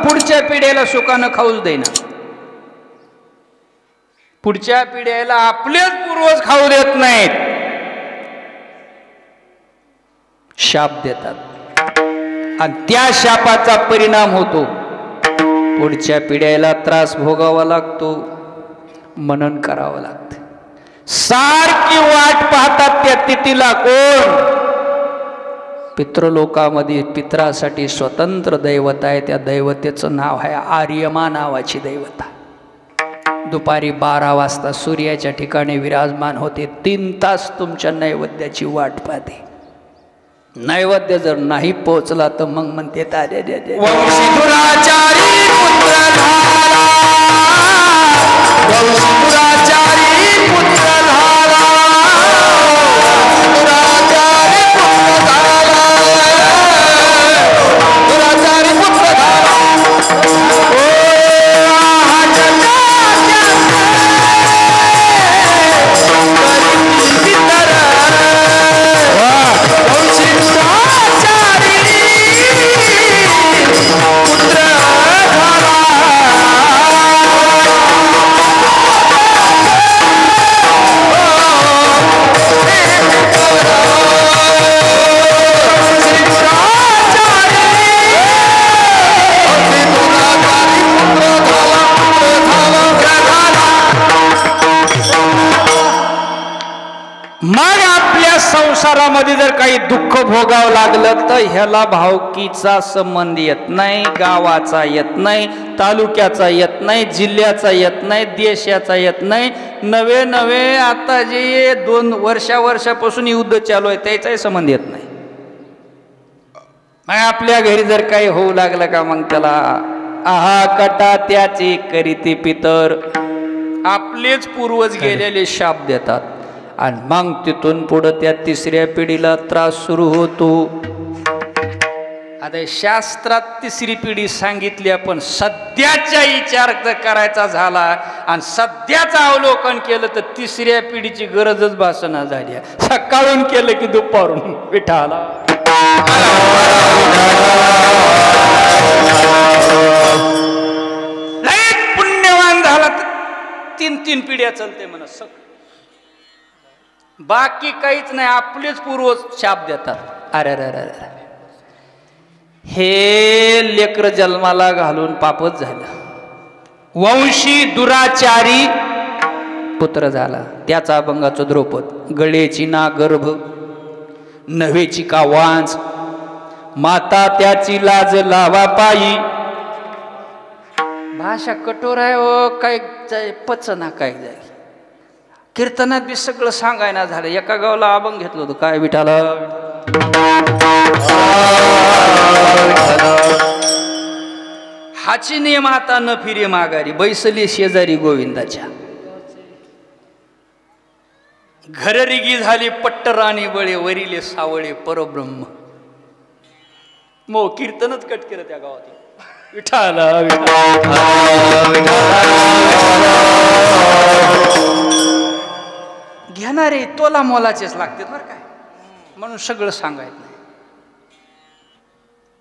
पुढच्या पिढ्याला सुखानं खाऊच देना. पुढच्या पिढ्याला आपलेच पूर्वज खाऊ देत नाहीत,
शाप देतात.
आणि त्या शापाचा परिणाम होतो. पुढच्या पिढ्याला त्रास भोगावा लागतो, मनन करावं लागतं. सारखी वाट पाहतात त्या तिथीला. कोण?
पितृलोकामध्ये पित्रासाठी स्वतंत्र दैवत आहे. त्या दैवतेचं नाव आहे आर्यमा नावाची दैवता. दुपारी 12 वाजता सूर्याच्या ठिकाणी विराजमान होते. 3 तास तुमच्या नैवेद्याची वाट पाहते. नैवेद्य जर नाही पोचला तर मग म्हणते
वंशीधुराचारी पुत्र झाला, वंशीधुराचारी पुत्र झाला, वंशीधुराचारी पुत्र झाला, वंशीधुराचारी पुत्र झाला. मग आपल्या संसारामध्ये जर काही दुःख भोगावं लागलं तर ह्याला भावकीचा संबंध येत नाही, गावाचा येत नाही, तालुक्याचा येत नाही, जिल्ह्याचा येत नाही, देशाचा येत नाही. नवे नवे आता जे 2 वर्षापासून युद्ध चालू आहे त्याचाही संबंध येत नाही. मग आपल्या घरी जर काही होऊ लागलं का मग त्याला आहा कटा त्याचे करीते पितर. आपलेच पूर्वज गेलेले शाप देतात. आणि मग तिथून पुढं त्या 3ऱ्या पिढीला त्रास सुरू होतो. आता शास्त्रात 3री पिढी सांगितली, आपण सध्याचा विचार जर करायचा झाला आणि सध्याचं अवलोकन केलं तर 3ऱ्या पिढीची गरजच भासना झाली. सकाळून केलं की दुपारून विठाला. लय पुण्यवान झाला तर 3 पिढ्या चलते म्हणा. बाकी काहीच नाही, आपलेच पूर्वज शाप देतात.
अरे हे लेकर जन्माला घालून पापच झालं.
वंशी दुराचारी
पुत्र झाला. त्याचा अभंगाचं द्रौपद. गळेची ना गर्भ, नव्हेची का वांच, माता त्याची लाज लावा पायी.
भाषा कठोर आहे हो, काय पचना काय जाय. कीर्तनात बी सगळं सांगायला झालं. एका गावाला अभंग घेतलं होतं, काय विठाला
हाची नियम आता न फिरे माघारी, बैसली शेजारी गोविंदाच्या. घररिगी झाली पट्टराणी बळे, वरिले सावळे परब्रह्म. मो कीर्तनच कट केलं त्या गावात. विठाला घेणारे तोला मोलाचेच लागते बरं काय, म्हणून सगळं सांगायचं नाही.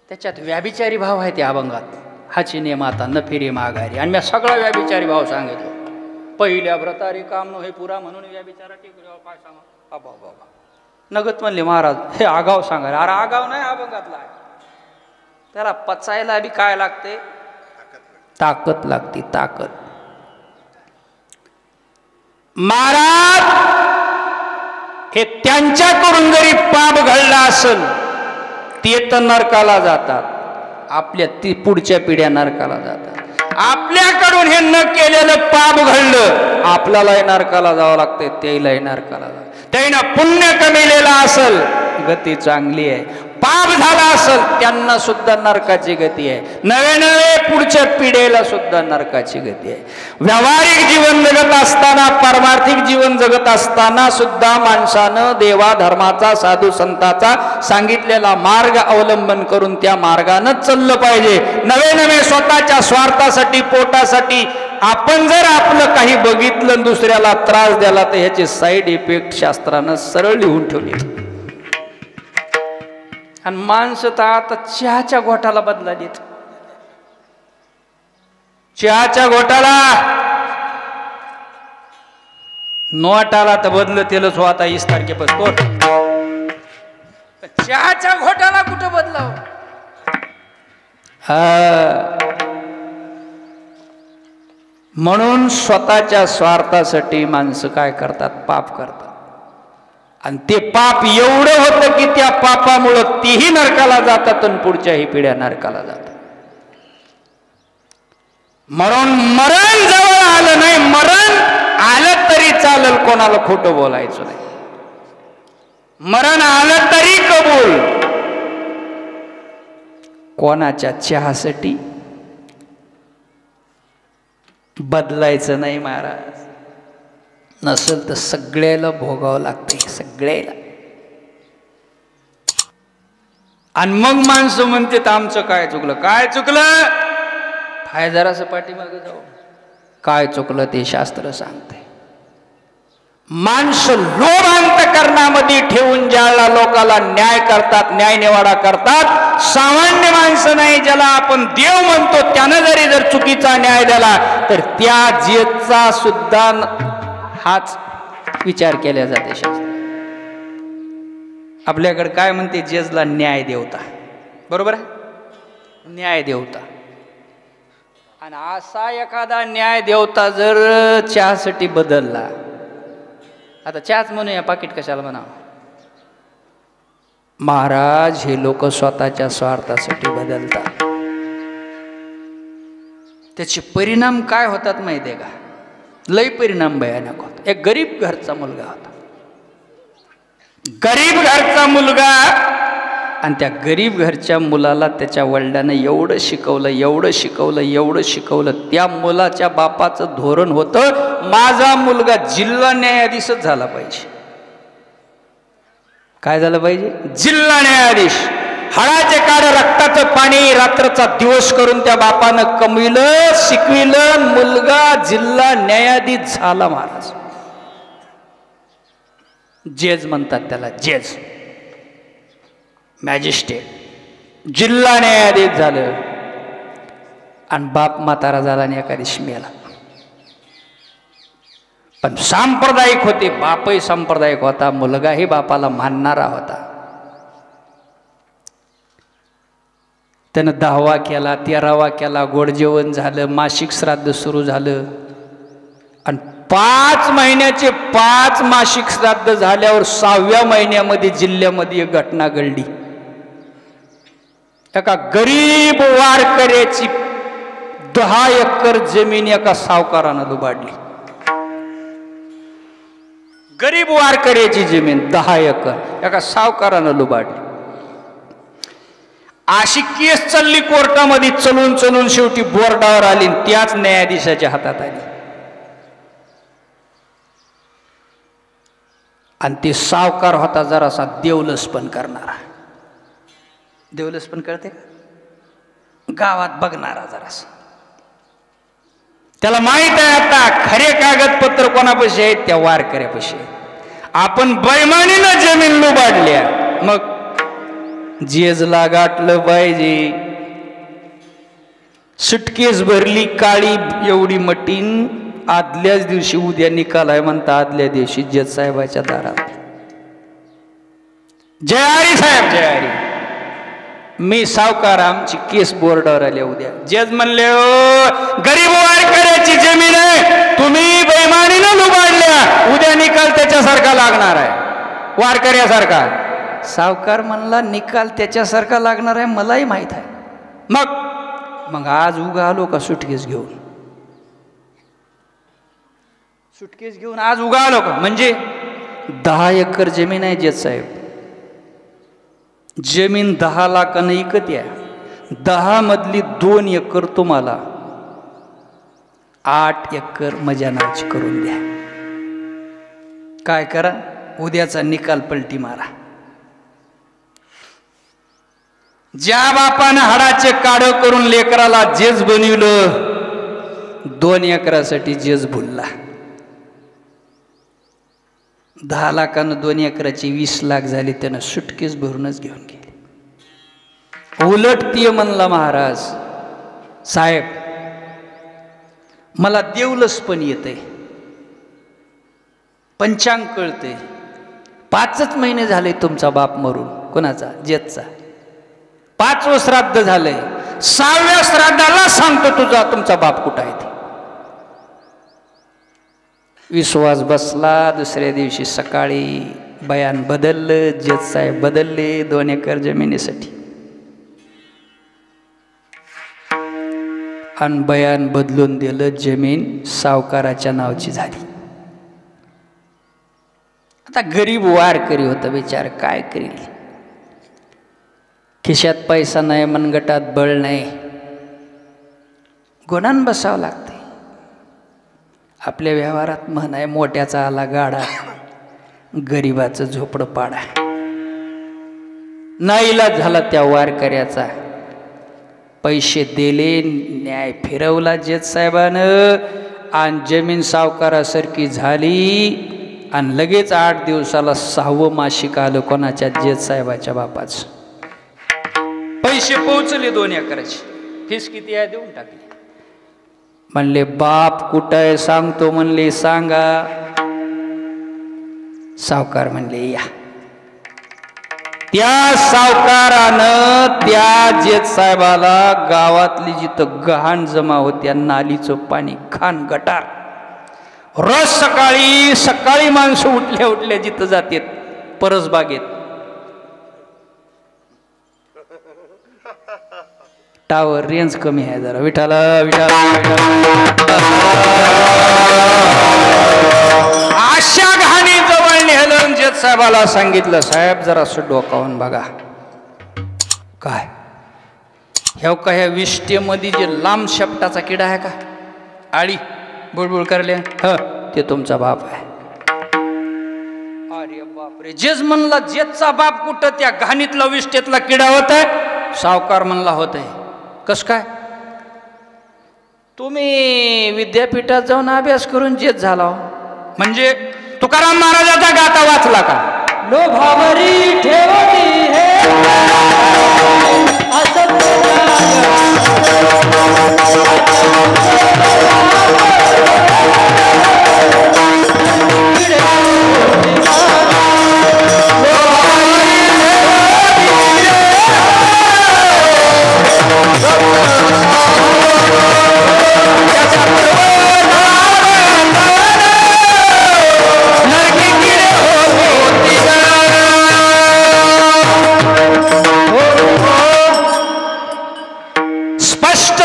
त्याच्यात व्याभिचारी भाव आहे त्या अभंगात. हाची नियम आता न फिरे माघारी. आणि मी सगळा व्याभिचारी भाव सांगितलो. पहिल्या व्रतारी काम न हे पुरा म्हणून व्याभिचारा टिकल्यावर काय सांगा. बाबा बाबा नगत म्हणले महाराज हे आगाव सांगा. अरे आगाव नाही अभंगातला आहे. त्याला पचायला बी काय लागते, ताकद लागते, ताकद. महाराज हे त्यांच्याकडून जरी पाप घडला असेल ते तर नरकाला जातात, आपल्या ती पुढच्या पिढ्या नरकाला जातात. आपल्याकडून हे न केलेलं पाप घडलं आपल्यालाही नरकाला जावं लागते, त्यालाही नरकाला जावं. त्यानं पुण्य कमिलेलं असेल गती चांगली आहे, पाप झाला असेल त्यांना सुद्धा नरकाची गती आहे. नवे नवे पुढच्या पिढीला सुद्धा नरकाची गती आहे. व्यावहारिक जीवन जगत असताना, पारमार्थिक जीवन जगत असताना सुद्धा माणसानं देवा धर्माचा, साधू संताचा सांगितलेला मार्ग अवलंबन करून त्या मार्गानं चाललं पाहिजे. नवे नवे स्वतःच्या स्वार्थासाठी, पोटासाठी आपण जर आपलं काही बघितलं दुसऱ्याला त्रास द्याला तर ह्याचे साईड इफेक्ट शास्त्रानं सरळ लिहून ठेवले. आणि माणसं तर आता चहाच्या घोटाला बदला देत. चहाच्या घोटाला नोटाला तर बदल तेलच आता 20 तारखेपासून. चहाच्या घोटाला कुठं बदलाव. म्हणून स्वतःच्या स्वार्थासाठी माणसं काय करतात, पाप करतात. आणि ते पाप एवढं होतं की त्या पापामुळं तेही नरकाला जातात आणि पुढच्याही पिढ्या नरकाला जातात. म्हणून मरण जवळ आलं नाही, मरण आलं तरी चालेल, कोणाला खोटं बोलायचं नाही. मरण आलं तरी कबूल. कोणाच्या चहासाठी बदलायचं नाही महाराज. नसेल तर सगळ्याला भोगावं लागते, सगळ्याला. आणि मग माणसं म्हणते आमचं काय चुकलं. काय चुकलं हाय जरासं पाठीमागे जाऊ. काय चुकलं ते शास्त्र सांगते. माणसं लोभ अंतकरणामध्ये ठेवून ज्याला लोकाला न्याय करतात, न्याय निवाडा करतात, सामान्य माणसं नाही ज्याला आपण देव म्हणतो त्यानं जर चुकीचा न्याय दिला तर त्या जेचा सुद्धा हाच विचार केला जाते. शास्त्र आपल्याकडे काय म्हणते, जजला न्याय देवता. बरोबर आहे, न्याय देवता. आणि असा एखादा न्याय देवता जर चहासाठी बदलला, आता चहाच म्हणूया, पाकिट कशाला म्हणावं. महाराज हे लोक स्वतःच्या स्वार्थासाठी बदलतात. त्याचे परिणाम काय होतात माहिती आहे का, लय परिणाम भयानक होता. एक गरीब घरचा मुलगा होता, गरीब घरचा मुलगा. आणि त्या गरीब घरच्या मुलाला त्याच्या वडिलांनं एवढं शिकवलं, एवढं शिकवलं, एवढं शिकवलं. त्या मुलाच्या बापाचं धोरण होतं, माझा मुलगा जिल्हा न्यायाधीशच झाला पाहिजे. काय झालं पाहिजे, जिल्हा न्यायाधीश. हळाचे काढ रक्ताचं पाणी रात्रचा दिवस करून त्या बापानं कमविलं, शिकविलं. मुलगा जिल्हा न्यायाधीश झाला महाराज. जज म्हणतात त्याला, जज, मॅजिस्ट्रेट. जिल्हा न्यायाधीश झालं. आणि बाप म्हातारा झाला आणि एका दिवशी मेला. पण सांप्रदायिक होते, बापही सांप्रदायिक होता, मुलगाही बापाला मानणारा होता. त्यानं 10वा केला, 13वा केला, गोड जेवण झालं, मासिक श्राद्ध सुरू झालं. आणि 5 महिन्याचे 5 मासिक श्राद्ध झाल्यावर 6व्या महिन्यामध्ये जिल्ह्यामध्ये एक घटना घडली. एका गरीब वारकऱ्याची 10 एकर जमीन एका सावकारानं लुबाडली. गरीब वारकऱ्याची जमीन 10 एकर एका सावकारानं लुबाडली.
अशी केस चालली कोर्टामध्ये, चलून चलून शेवटी बोर्डावर आली, त्याच न्यायाधीशाच्या हातात आली. आणि ते सावकार होता जरासा देवलसपण करणारा. देवलसपण कळते का? गावात बघणारा जरासा. त्याला माहित आहे आता खरे कागदपत्र कोणापाशी आहेत, त्या वारकऱ्यापाशी आहेत. आपण बैमानीनं जमीन लुबाडल्या, मग जेजला गाठलं पाहिजे. सुटकेस भरली काळी एवढी मटीन. आदल्याच दिवशी उद्या निकाल आहे म्हणता, आदल्या दिवशी जज साहेबाच्या दारात. जय हरी साहेब, जय हरी. मी सावकार, आमची केस बोर्डावर आली उद्या. जज म्हणले, ओ गरीब वारकऱ्याची जमीन आहे, तुम्ही बेईमानीनं लुबाडल्या, उद्या निकाल त्याच्यासारखा लागणार आहे, वारकऱ्यासारखा. सावकार म्हणला, निकाल त्याच्यासारखा लागणार आहे मलाही माहित आहे. मग आज उगा आलो का सुटकेस घेऊन? सुटकेस घेऊन आज उगा आलो का? म्हणजे 10 एकर जमीन आहे जज साहेब. जमीन 10 लाखानं इकत या. 10 मधली 2 एकर तुम्हाला, 8 एकर माझ्या नावाची करून द्या. काय करा, उद्याचा निकाल पलटी मारा. ज्या बापानं हाडाचे काढ करून लेकराला जज बनविलं, 2 एकरासाठी जज भुलला. 10 लाखानं 2 एकराची 20 लाख झाली, त्यानं सुटकेस भरूनच घेऊन गेले. उलट ते म्हणला, महाराज साहेब मला देवलस पण येते, पंचांग कळते. 5च महिने झाले तुमचा बाप मरून. कोणाचा? जजचा. 5वं श्राद्ध झालंय, 6व्या श्राद्धाला सांगतो तुमचा बाप कुठं आहे ते. विश्वास बसला. दुसऱ्या दिवशी सकाळी बयान बदललं, जज साहेब बदलले 2 एकर जमिनीसाठी. आणि बयान बदलून दिलं, जमीन सावकाराच्या नावाची झाली. आता गरीब वारकरी होता बिचार, काय करील? खिशात पैसा नाही, मनगटात बळ नाही, गुणान बसावं लागते. आपल्या व्यवहारात म्हण आहे, मोठ्याचा आला गाडा, गरीबाचं झोपडं पाडा. नाईलाज झाला त्या वारकऱ्याचा. पैसे दिले, न्याय फिरवला जज साहेबानं, आणि जमीन सावकारासारखी झाली. आणि लगेच 8 दिवसाला 6वं मासिक आलं कोणाच्या? जज साहेबाच्या बापाचं. पैसे पोहोचले 2 एकराची. फीस किती आहे देऊन टाकली. म्हणले, बाप कुठं आहे सांगतो. म्हणले, सांगा. सावकार म्हणले, या. त्या सावकारानं त्या जज साहेबाला गावातली जिथं गहाण जमा होत्या, नालीचं पाणी, खान गटार, रोज सकाळी माणसं उठल्या जिथं जातात परसबागेत, टावर रेंज कमी आहे जरा. विठाला अशा घाणी जवळ नेलं. जज साहेबाला सांगितलं, साहेब जरा डोकावून बघा. काय ह्या विष्टेमध्ये जे लांब शेपटाचा किडा आहे का, आळी बुळबुळ करले, ते तुमचा बाप आहे. अरे बापरे. जज म्हणला, जजचा बाप कुठं? त्या घाणीतला विष्टेतला किडा होत आहे. सावकार म्हणला, होत आहे. कस काय? तुम्ही विद्यापीठात जाऊन अभ्यास करून जज झाला. म्हणजे तुकाराम महाराजाचा गाथा वाचला का? लोभावरी ठेवली हे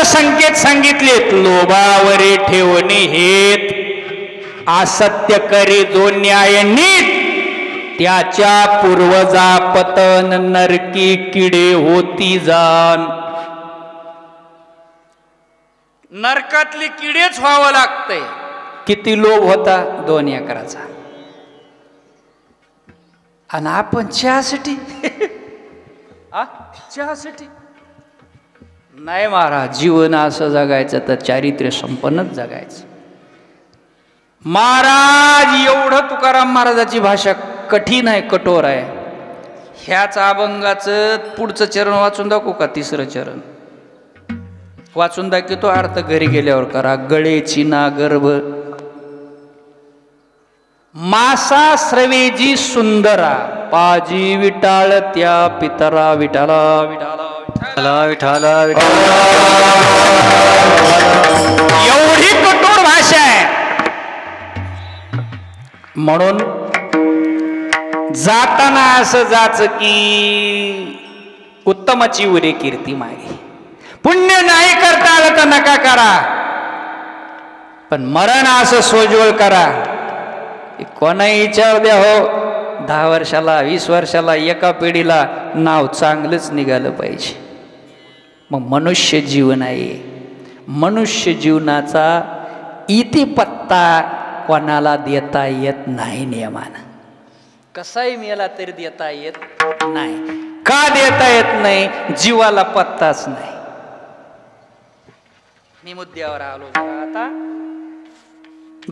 संकेत सांगितलेत. लोभावरे ठेवणे हेत, असत्य करे जो न्याय नीत,
त्याच्या पूर्वजा पतन नरकी किडे होती जाण.
नरकातली किडेच व्हावं लागतंय.
किती लोभ होता 2 एकराचा, आणि आपण चहासाठी चहासाठी नाही महाराज. जीवन असं जगायचं तर चारित्र्य संपन्नच जगायचं.
महाराज एवढं तुकाराम महाराजाची भाषा कठीण आहे, कठोर आहे. ह्याच अभंगाचं पुढचं चरण वाचून दाखवू का? 3रं चरण वाचून दाखवतो. अर्थ घरी गेल्यावर करा. गळेची ना गर्भ
मासा स्रवेजी सुंदरा पाजी विटाळ त्या पितरा विठाला विठाला विठाला विठाला विठाला.
एवढी कठोर भाषा आहे.
म्हणून
जाताना असं जाच की उत्तमाची उरे कीर्ती मागे. पुण्य नाही करता आलं तर नका करा, पण मरण असं सोजवळ करा.
कोणाही विचार द्या हो, 10 वर्षाला 20 वर्षाला एका पिढीला नाव चांगलंच निघालं पाहिजे. मग मनुष्य जीवन आहे. मनुष्य जीवनाचा इति पत्ता कोणाला देता येत नाही नियमानं. कसाही मेला तरी देता येत नाही.
का देता येत नाही? जीवाला पत्ताच नाही.
मी मुद्द्यावर आलो आता.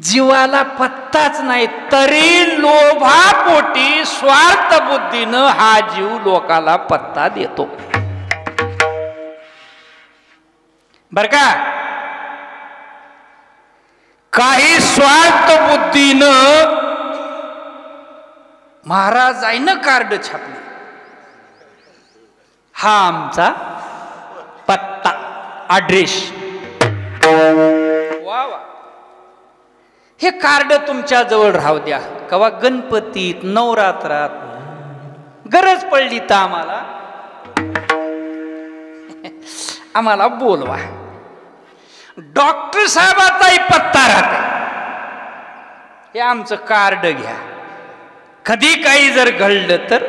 जीवाला पत्ताच नाही, तरी लोभापोटी स्वार्थ बुद्धीनं हा जीव लोकाला पत्ता देतो.
बर का? काही स्वार्थ बुद्धीनं
महाराजाईनं कार्ड छापलं, हा आमचा पत्ता ॲड्रेस.
वा वा.
हे कार्ड तुमच्या जवळ राहू द्या. कवा गणपतीत नवरात्रात गरज पडली तर आम्हाला बोलवा.
डॉक्टर साहेबाचाही पत्ता राहते.
हे आमचं कार्ड घ्या. कधी काही जर घडलं तर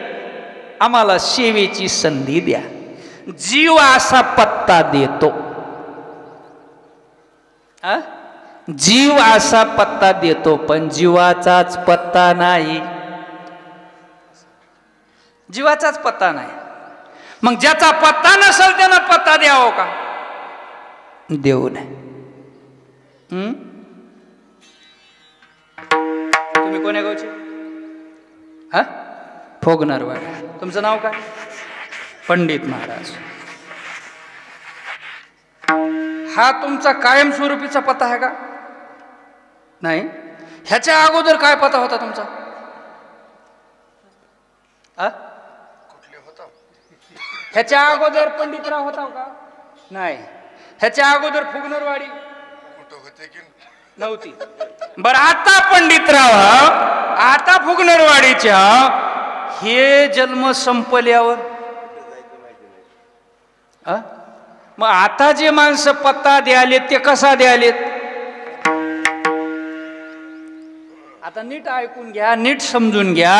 आम्हाला सेवेची संधी द्या. जीव असा पत्ता देतो. जीव असा पत्ता देतो, पण जीवाचाच पत्ता नाही. जीवाचाच पत्ता नाही.
मग ज्याचा पत्ता नसेल त्यानं पत्ता द्यावं का?
देऊ नये.
तुम्ही कोण्या गावचे?
हा फोगनरवाडा.
तुमचं नाव काय?
पंडित महाराज.
हा तुमचा कायमस्वरूपीचा पत्ता आहे का?
नाही.
ह्याच्या अगोदर काय पत्ता होता तुमचा? ह्याच्या अगोदर पंडितराव होता का? नाही. ह्याच्या अगोदर फुगनरवाडी नव्हती. बरं, आता पंडितराव, आता फुगनरवाडीच्या
हे जन्म संपल्यावर
मग आता जे माणसं पत्ता द्यालेत ते कसा द्यालेत?
आता नीट ऐकून घ्या, नीट समजून घ्या.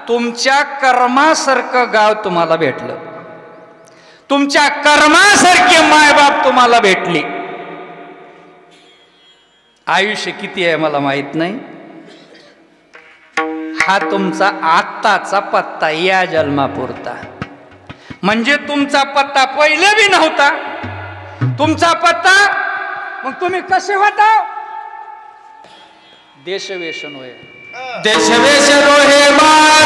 तुमच्या कर्मासारखं गाव तुम्हाला भेटलं,
तुमच्या कर्मासारखे मायबाप तुम्हाला भेटले.
आयुष्य किती आहे मला माहित नाही. हा तुमचा आत्ताचा पत्ता या जन्मापुरता.
म्हणजे तुमचा पत्ता पहिले बी नव्हता. तुमचा पत्ता मग तुम्ही कसे होता?
देशवेशन होय.
देशवेश रोहे माला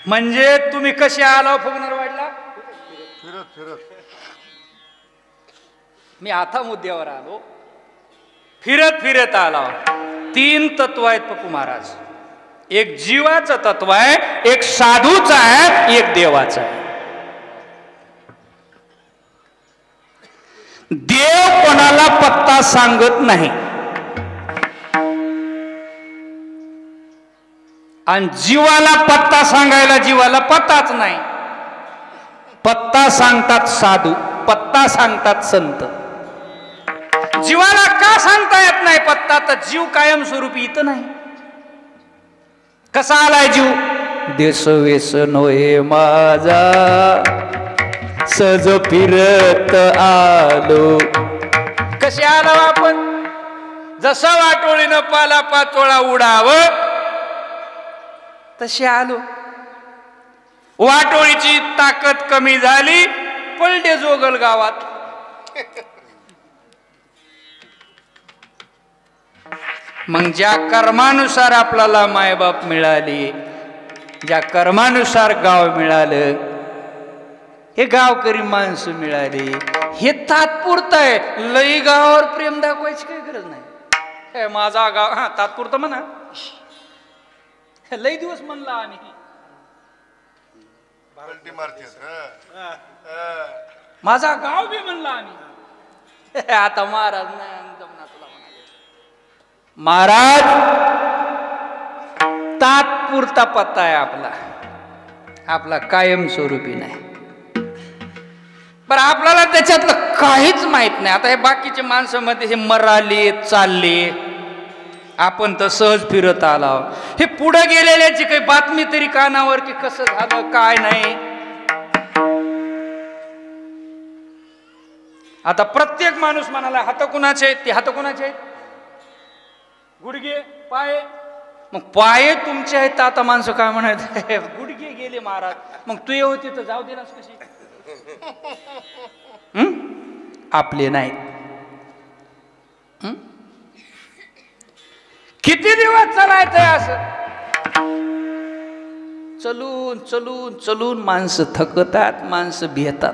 म्हणजे तुम्ही कसे आलो फुगनरवाडीला? मी आता मुद्द्यावर आलो. फिरत फिरत आलो. 3 तत्व आहेत पप्पू महाराज. एक जीवाचं तत्व आहे, एक साधूचं आहे, एक देवाचं आहे. देव कोणाला पत्ता सांगत नाही आणि जीवाला पत्ता सांगायला जीवाला पत्ताच नाही. पत्ता सांगतात साधू, पत्ता सांगतात संत. जीवाला का सांगता येत नाही पत्ता? तर जीव कायमस्वरूपी इथं नाही. कसा आलाय जीव?
देश वेस नोहे माझा सज फिरत आलो.
कसे आलो आपण? जसं वाटोळीनं पाला पाचोळा उडावं तसे आलो. वाटोळीची ताकद कमी झाली, पलटे जोगल गावात. मग ज्या कर्मानुसार आपल्याला मायबाप मिळाली, ज्या कर्मानुसार गाव मिळालं, हे गावकरी माणसं मिळाली, हे तात्पुरतं आहे. लई गावावर प्रेम दाखवायची काही गरज नाही. हे माझा गाव, हा तात्पुरतं म्हणा. लई दिवस म्हणला आम्ही माझा गाव बी म्हणला आम्ही. आता महाराज नाही जमना तुला महाराज. तात्पुरता पत्ता आहे आपला, आपला कायमस्वरूपी नाही. बरं आपल्याला त्याच्यातलं काहीच माहित नाही. आता हे बाकीचे माणसं मध्ये हे मराले चालले, आपण तर सहज फिरत आलो. हे पुढे गेलेल्याची काही बातमी तरी कानावर की कसं झालं काय नाही. आता प्रत्येक माणूस म्हणाला हात कुणाचे आहेत? ते हात कुणाचे आहेत? गुडघे पाय. मग पाय तुमचे आहेत. आता माणसं काय म्हणायचं? गुडघे गेले महाराज. मग तू होते तर जाऊ दे नास कशी. आपले नाहीत. किती दिवस चालायचंय असं? चलून चलून चलून माणसं थकतात, माणसं भितात.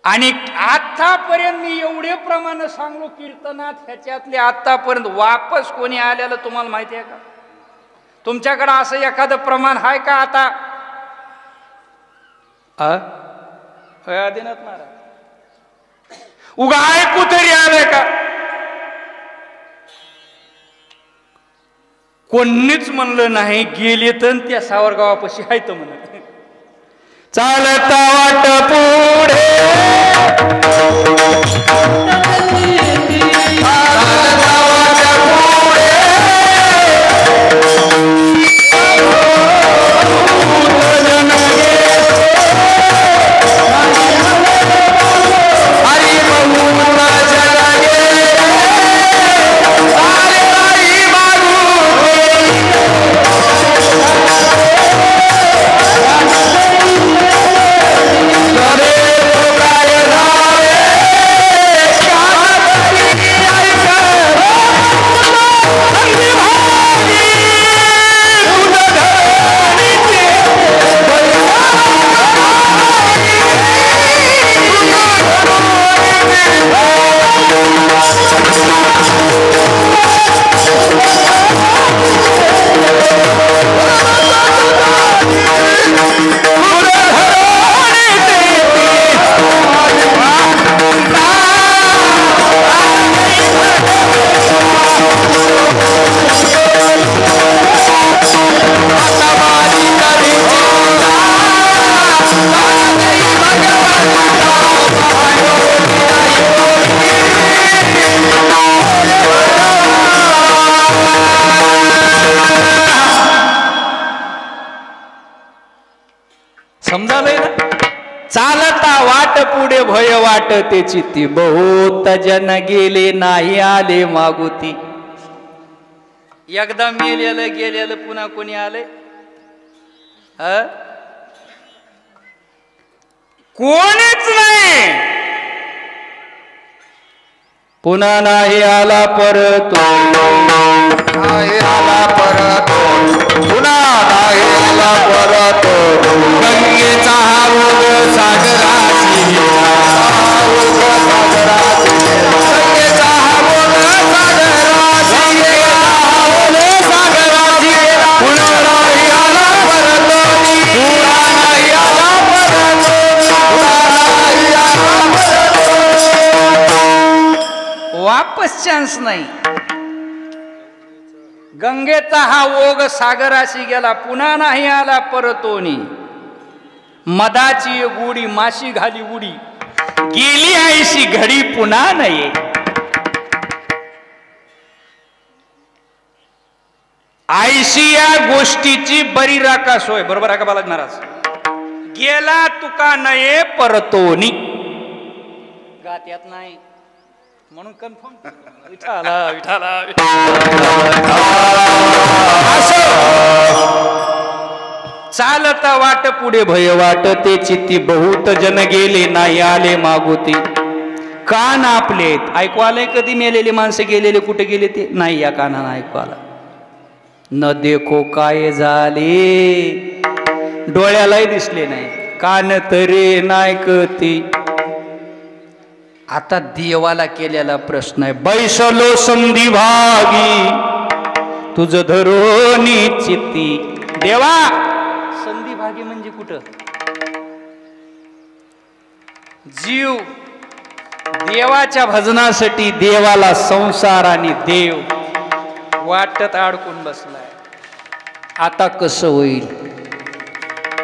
आणि आतापर्यंत मी एवढे प्रमाण सांगलो कीर्तनात, ह्याच्यातले आतापर्यंत वापस कोणी आलेलं तुम्हाला माहिती आहे का? तुमच्याकडे असं एखादं प्रमाण आहे का आता? आदिनाथ महाराज उगा ऐकू तरी आलंय का? कोणीच म्हणलं नाही. गेले तर त्या सावरगावापाशी आहेत म्हणत. चालता वाट पुढे समजालय ना? चालता वाट पुढे भय वाटते चित्ती, बहुत जन गेले नाही आले मागुती. एकदा मेलेलं गेलेलं पुन्हा कोणी आले? कोणीच नाही. पुन्हा नाही आला परत.
नाही आला परत पुन्हा नाही आला परत गंगेचा हा ओघ सागराची गंगेचा हा ओघ सागराची पुन्हा नाही आला परत पुन्हा नाही आला परत पुन्हा नाही आला परत
वापस चान्स नाही. गंगेचा हा ओघ सागराशी गेला पुन्हा नाही आला परतोनी. मदाची गुडी माशी घाली उडी गेली आईशी घडी पुन्हा नाही. आईशी या गोष्टीची बरी राखा सोय. बरोबर आहे का बालाजी महाराज? गेला तुका नये परतोनी. गात्यात नाही म्हणून कन्फर्म विठाला विठाला चालता वाट पुढे भय वाटते चित्ती बहुत जन गेले नाही आले मागोते. कान आपलेत ऐकू आलंय कधी मेलेले माणसं गेलेले कुठे गेले ते नाही या कानानं ऐकू आला. न देखो काय झाले डोळ्यालाही दिसले नाही कान तरी नायकती. आता देवाला केलेला प्रश्न आहे. बैसलो संधी भागी तुझ धरोनी चित्ती. देवा संधी भागी म्हणजे कुठं? जीव देवाच्या भजनासाठी देवाला संसार आणि देव वाटत अडकून बसलाय. आता कसं होईल?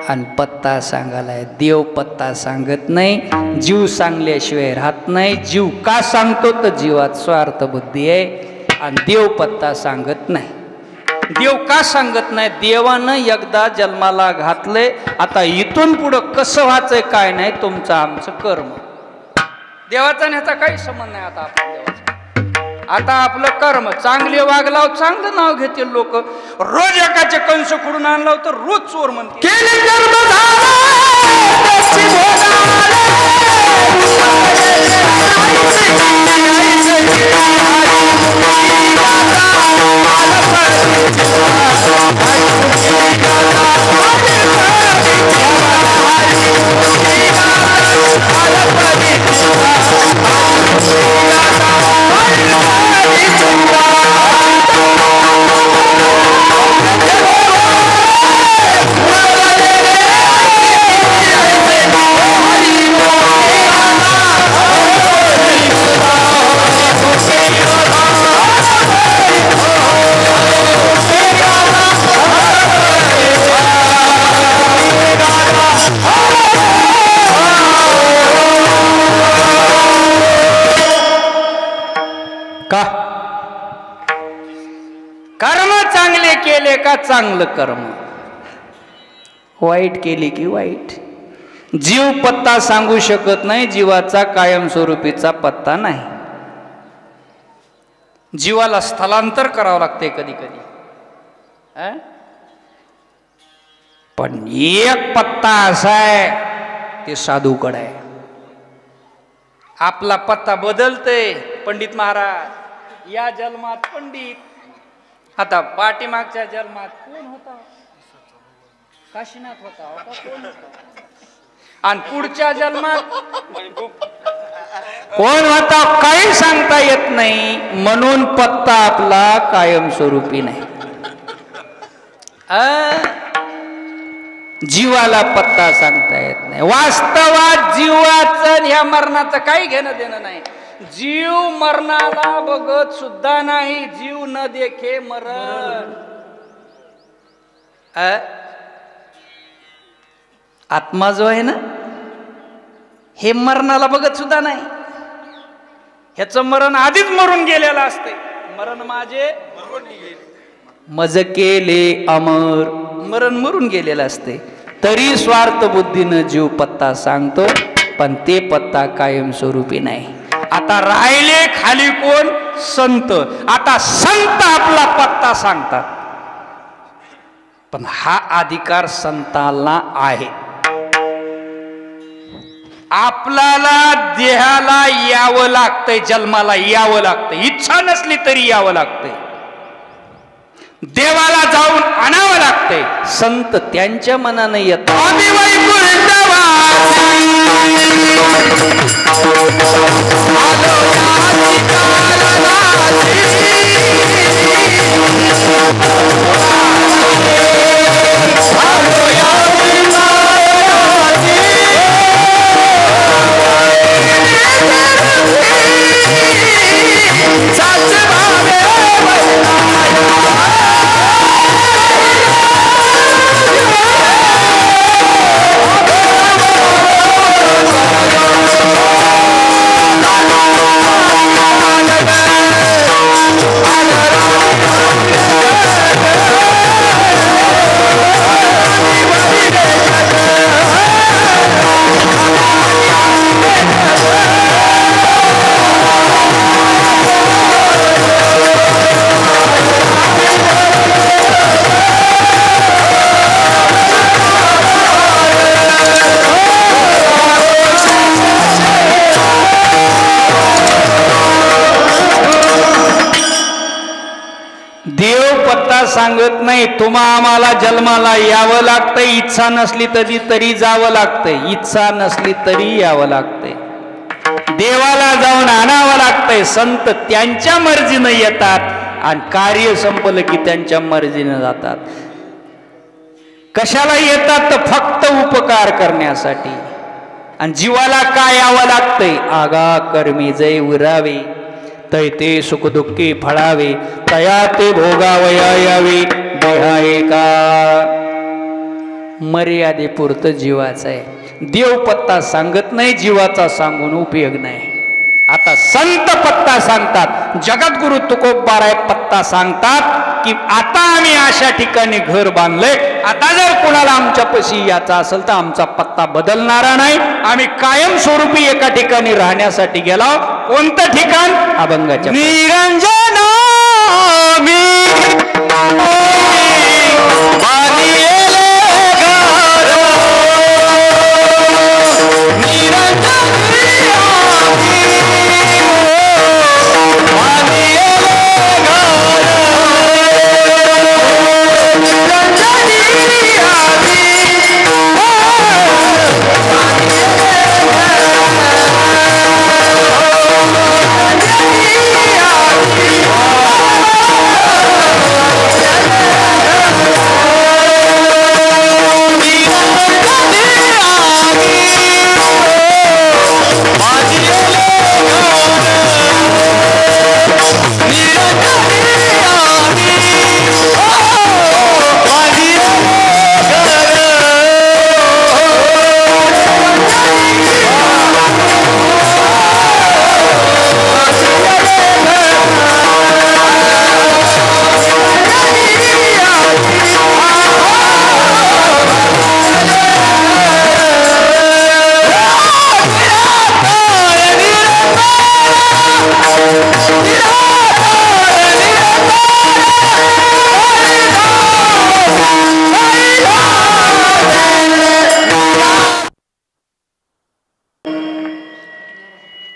आणि पत्ता सांगायलाय. देव पत्ता सांगत नाही, जीव सांगल्याशिवाय राहत नाही. जीव का सांगतो तर जीवात स्वार्थ बुद्धी आहे आणि देव पत्ता सांगत नाही. देव का सांगत नाही? देवानं एकदा जन्माला घातलंय. आता इथून पुढं कसं व्हायचंय काय नाही तुमचं आमचं कर्म. देवाचा आणि ह्याचा काही संबंध नाही. आता आपल्या देवाचा आता आपलं कर्म. चांगले वागलाव चांगलं नाव घेतील लोक. रोज एकाचे कंस खुडून आणलाव तर रोज चोर म्हणते. का कर्म चांगले केले का चांगलं कर्म, वाईट केले की वाईट. जीव पत्ता सांगू शकत नाही. जीवाचा कायमस्वरूपीचा पत्ता नाही. जीवाला स्थलांतर करावं लागते कधी कधी. पण एक पत्ता असा आहे ते साधूकडे आहे. आपला पत्ता बदलतय. पंडित महाराज या जन्मात पंडित, आता पाठीमागच्या जन्मात कोण होता? काशीनाथ होता. कोण होता? आणि पुढच्या जन्मात कोण होता काही सांगता येत नाही. म्हणून पत्ता आपला कायमस्वरूपी नाही. जीवाला पत्ता सांगता येत नाही. वास्तवात जीवाचं ह्या मरणाचं काही घेणं देणं नाही. जीव मरणाला बघत सुद्धा नाही. जीव न देखे मरण. आत्मा जो आहे ना हे मरणाला बघत सुद्धा नाही. ह्याचं मरण आधीच मरून गेलेलं असते. मरण माझे मज केले अमर. मरण मरून गेलेलं असते. तरी स्वार्थ बुद्धीनं जीव पत्ता सांगतो पण ते पत्ता कायमस्वरूपी नाही. आता राहिले खाली कोण? संत. आता संत आपला पत्ता सांगतात पण हा अधिकार संतांना आहे. आपल्याला देहाला यावं लागतंय, जन्माला यावं लागतंय. इच्छा नसली तरी यावं लागतंय. देवाला जाऊन आणावं लागतंय.
संत त्यांच्या मनाने येतात.
आम्ही वैकुंठवासी आलो या ठिकाणासी. आलो या सांगत नाही. तुम्हा आम्हाला जन्माला यावं लागतंय. इच्छा नसली तरी जावं तरी इच्छा नसली तरी यावं लागतंय. देवाला जाऊन आणावं लागतंय. संत त्यांच्या मर्जीनं येतात आणि कार्य संपलं की त्यांच्या मर्जीनं जातात. कशाला येतात तर फक्त उपकार करण्यासाठी. आणि जीवाला काय यावं लागतंय? आगा कर्मी जय उरावे, तैते सुख दुःखी फळावे, तया ते भोगावया यावे. देहा एका मर्यादेपुरतं जीवाचं आहे. देव पत्ता सांगत नाही, जीवाचा सांगून उपयोग नाही. आता संत पत्ता सांगतात. जगद्गुरु तुकोबाराय पत्ता सांगतात की आता आम्ही अशा ठिकाणी घर बांधलंय. आता जर कोणाला आमच्यापाशी याचा असेल तर आमचा पत्ता बदलणारा नाही. आम्ही कायमस्वरूपी एका ठिकाणी राहण्यासाठी गेलो. कोणतं ठिकाण? अभंगाच्या निरंजन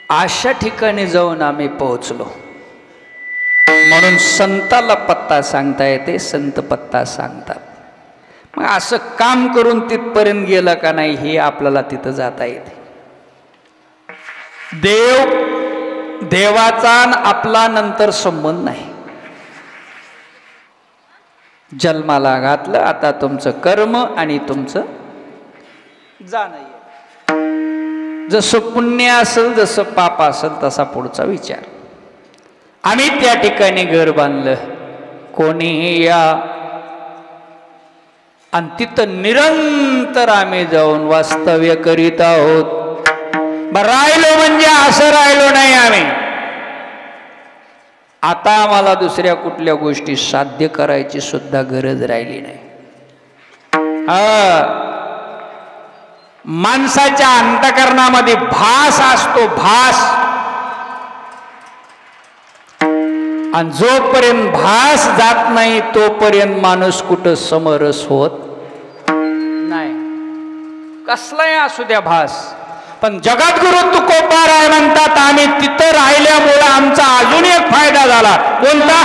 अशा ठिकाणी जाऊन आम्ही पोहोचलो. म्हणून संताला पत्ता सांगता येते. संत पत्ता सांगतात. मग असं काम करून तिथपर्यंत गेलं का नाही हे आपल्याला तिथं जाता येते. देवाचा आपला नंतर संबंध नाही. जन्माला घातलं, आता तुमचं कर्म आणि तुमचं जाणं. जसं पुण्य असेल, जसं पाप असेल तसा पुढचा विचार. आम्ही त्या ठिकाणी घर बांधलं. कोणीही या आणि तिथं निरंतर आम्ही जाऊन वास्तव्य करीत आहोत. राहिलो म्हणजे असं राहिलो नाही आम्ही. आता आम्हाला दुसऱ्या कुठल्या गोष्टी साध्य करायची सुद्धा गरज राहिली नाही. माणसाच्या अंतःकरणामध्ये भास असतो, भास. आणि जोपर्यंत भास जात नाही तोपर्यंत माणूस कुठं समरस होत नाही. कसलाही असू द्या भास. पण जगद्गुरु तुकोबाराय म्हणतात आम्ही तिथं राहिल्यामुळे आमचा अजून एक फायदा झाला. कोणता?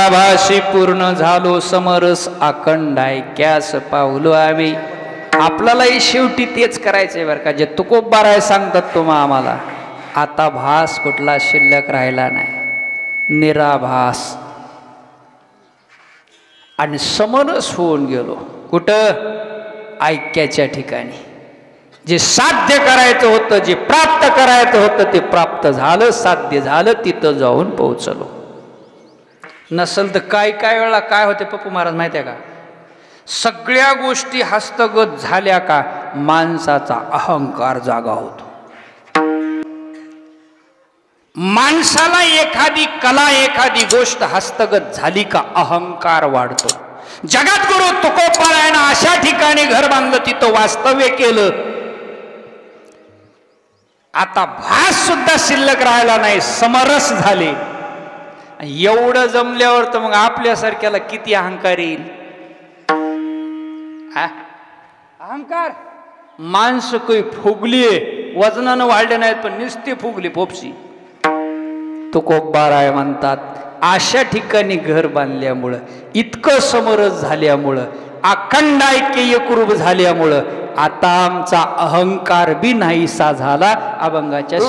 निराभासी पूर्ण झालो समरस अखंड ऐक्यास पावलो आम्ही. आपल्यालाही शेवटी तेच करायचंय बरं का, जे तुकोबार आहे सांगतात तुम्हा आम्हाला. आता भास कुठला शिल्लक राहिला नाही, निराभास आणि समरस होऊन गेलो. कुठं? ऐक्याच्या ठिकाणी. जे साध्य करायचं होतं, जे प्राप्त करायचं होतं ते प्राप्त झालं, साध्य झालं, तिथं जाऊन पोहोचलो. नसल तर काय काय वेळा काय होते पप्पू महाराज माहिती आहे का, सगळ्या गोष्टी हस्तगत झाल्या का माणसाचा अहंकार जागा होतो. माणसाला एखादी कला एखादी गोष्ट हस्तगत झाली का अहंकार वाढतो. जगद्गुरु तुकोबारायनं अशा ठिकाणी घर बांधलं, तिथं वास्तव्य केलं. आता भास सुद्धा शिल्लक राहिला नाही, समरस झाले. एवढं जमल्यावर तर मग आपल्यासारख्याला किती अहंकार येईल. अहंकार माणसं काही फुगलीये, वजनानं वाढले नाहीत पण नुसती फुगली पोपशी. तुकोबाराय म्हणतात अशा ठिकाणी घर बांधल्यामुळं, इतकं समरस झाल्यामुळं, अखंड ऐक्य एकरूप झाल्यामुळं आता आमचा अहंकार बी नाहीसा झाला. अभंगाच्या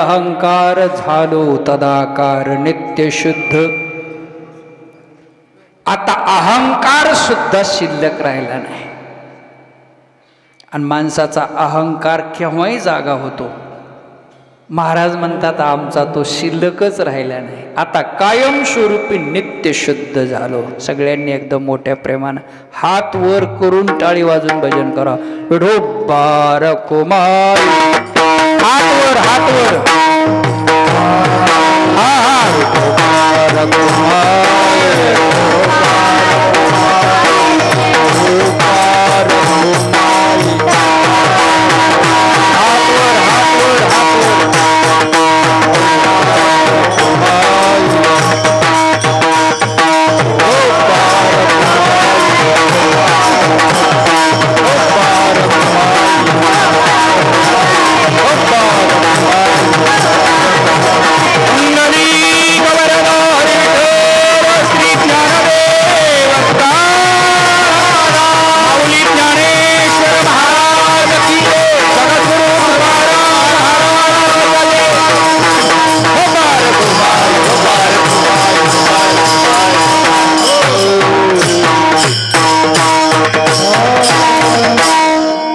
अहंकार झालो तदाकार नित्य शुद्ध. आता अहंकार सुद्धा शिल्लक राहिला नाही. आणि माणसाचा अहंकार केव्हाही जागा होतो. महाराज म्हणतात आमचा तो शिल्लकच राहिला नाही. आता कायमस्वरूपी नित्य शुद्ध झालो. सगळ्यांनी एकदम मोठ्या प्रेमानं हात वर करून टाळी वाजून भजन करा. विठोबार कुमार हात वर हात वर. हा हा विठोबार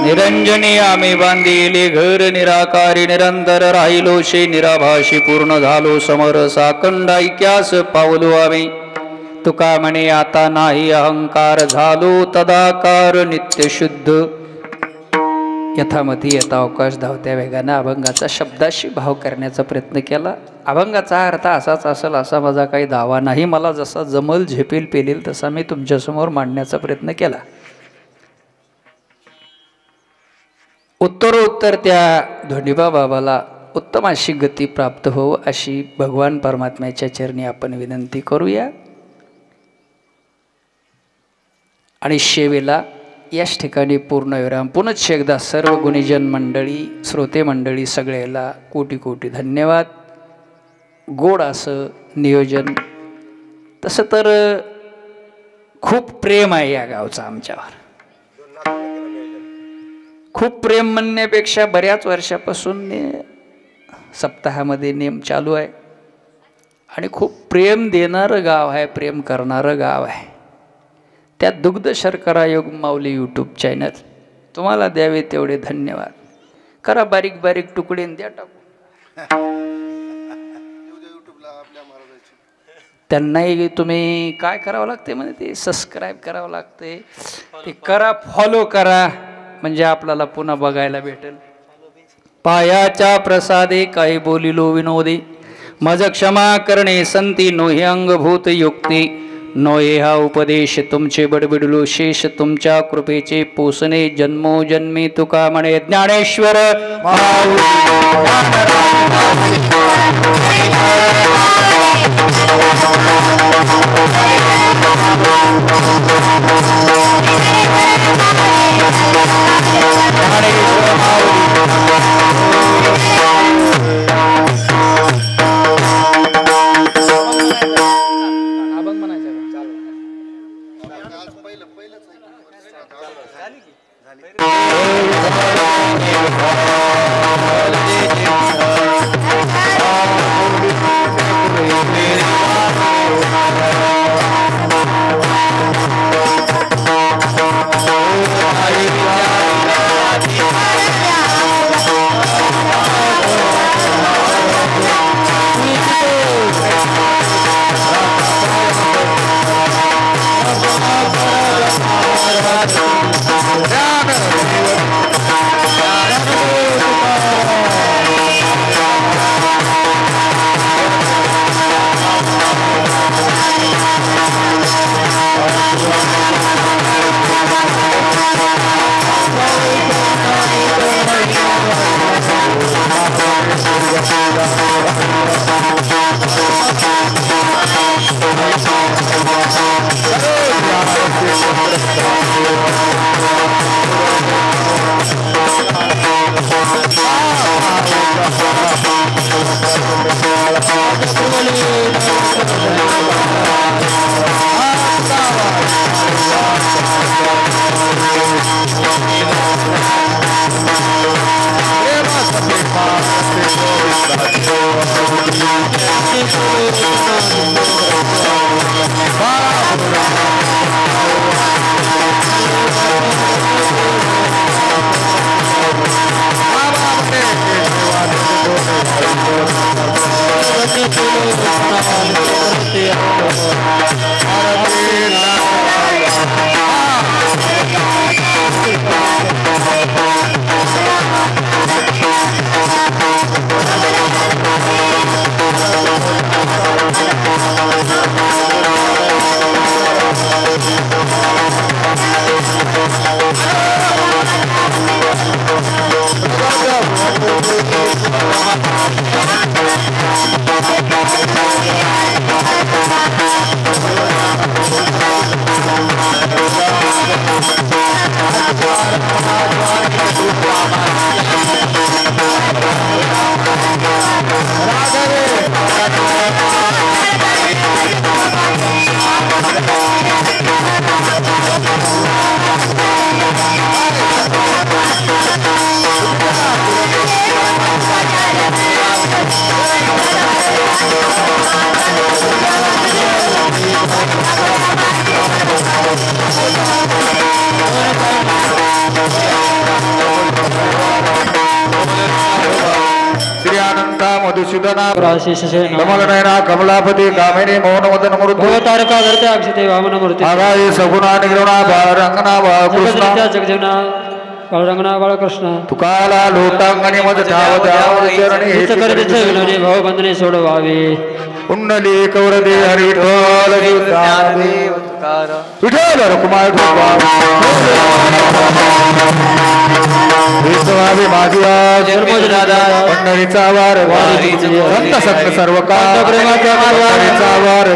निरंजनी आम्ही बांधिले घर निराकारी निरंतर राहिलो शे निराभाषी पूर्ण झालो समरस अखंड ऐक्यास पावलो आम्ही. तुका म्हणे आता नाही अहंकार झालो तदाकार नित्य शुद्ध. यथामती यथा अवकाश धावत्या वेगाने अभंगाचा शब्दाशी भाव करण्याचा प्रयत्न केला. अभंगाचा अर्थ असाच असेल असा माझा काही दावा नाही. मला जसा जमल झेपेल पेलेल तसा मी तुमच्यासमोर मांडण्याचा प्रयत्न केला. उत्तरोत्तर त्या धोंडीबा बाबाला उत्तम अशी गती प्राप्त हो अशी भगवान परमात्म्याच्या चरणी आपण विनंती करूया. आणि शेवेला याच ठिकाणी पूर्णविराम. पुनश्च एकदा सर्व गुणीजन मंडळी श्रोते मंडळी सगळ्याला कोटी कोटी धन्यवाद. गोड असं नियोजन. तसं तर खूप प्रेम आहे या गावचं आमच्यावर. खूप प्रेम म्हणण्यापेक्षा बऱ्याच वर्षापासून सप्ताहामध्ये नेम चालू आहे. आणि खूप प्रेम देणारं गाव आहे. प्रेम करणारं गाव आहे. त्या दुग्ध शर्करा योग माऊली यूट्यूब चॅनल तुम्हाला द्यावे तेवढे धन्यवाद. करा बारीक बारीक तुकडे द्या टाकू. त्यांनाही तुम्ही काय करावं लागते म्हणजे ते सबस्क्राईब करावं लागते. ते करा फॉलो करा म्हणजे आपल्याला पुन्हा बघायला भेटेल. पायाच्या प्रसादे काही बोलिलो विनोदी मज क्षमा करणे संती नोहे अंगभूत युक्ती नोहे हा उपदेश तुमचे बडबिडलो शेष तुमच्या कृपेचे पोसणे जन्मोजन्मी तुका म्हणे ज्ञानेश्वर
श्री अनंता मधुसूदना
राशिषसेना
कमलनयना कमलापती कामिनी मोहन मदन मूर्ती
तारका धरते अक्षते वामन मूर्ती
आगाई सगुणा निगुणा बाळरंगना बाळकृष्ण
जगजीवना बाळरंगना बाळकृष्ण
तुकाला लोटांगणी मध ठाव द्यावर चरणी हे
करते विनोदी भावबंधने सोडवावे
कुंडली कवरदे हरी विठ्ठल विठ्ठल रुक्माई विश्वावी माझी आज पंढरीचा वार संत संत सर्व काळ पंढरीचा वार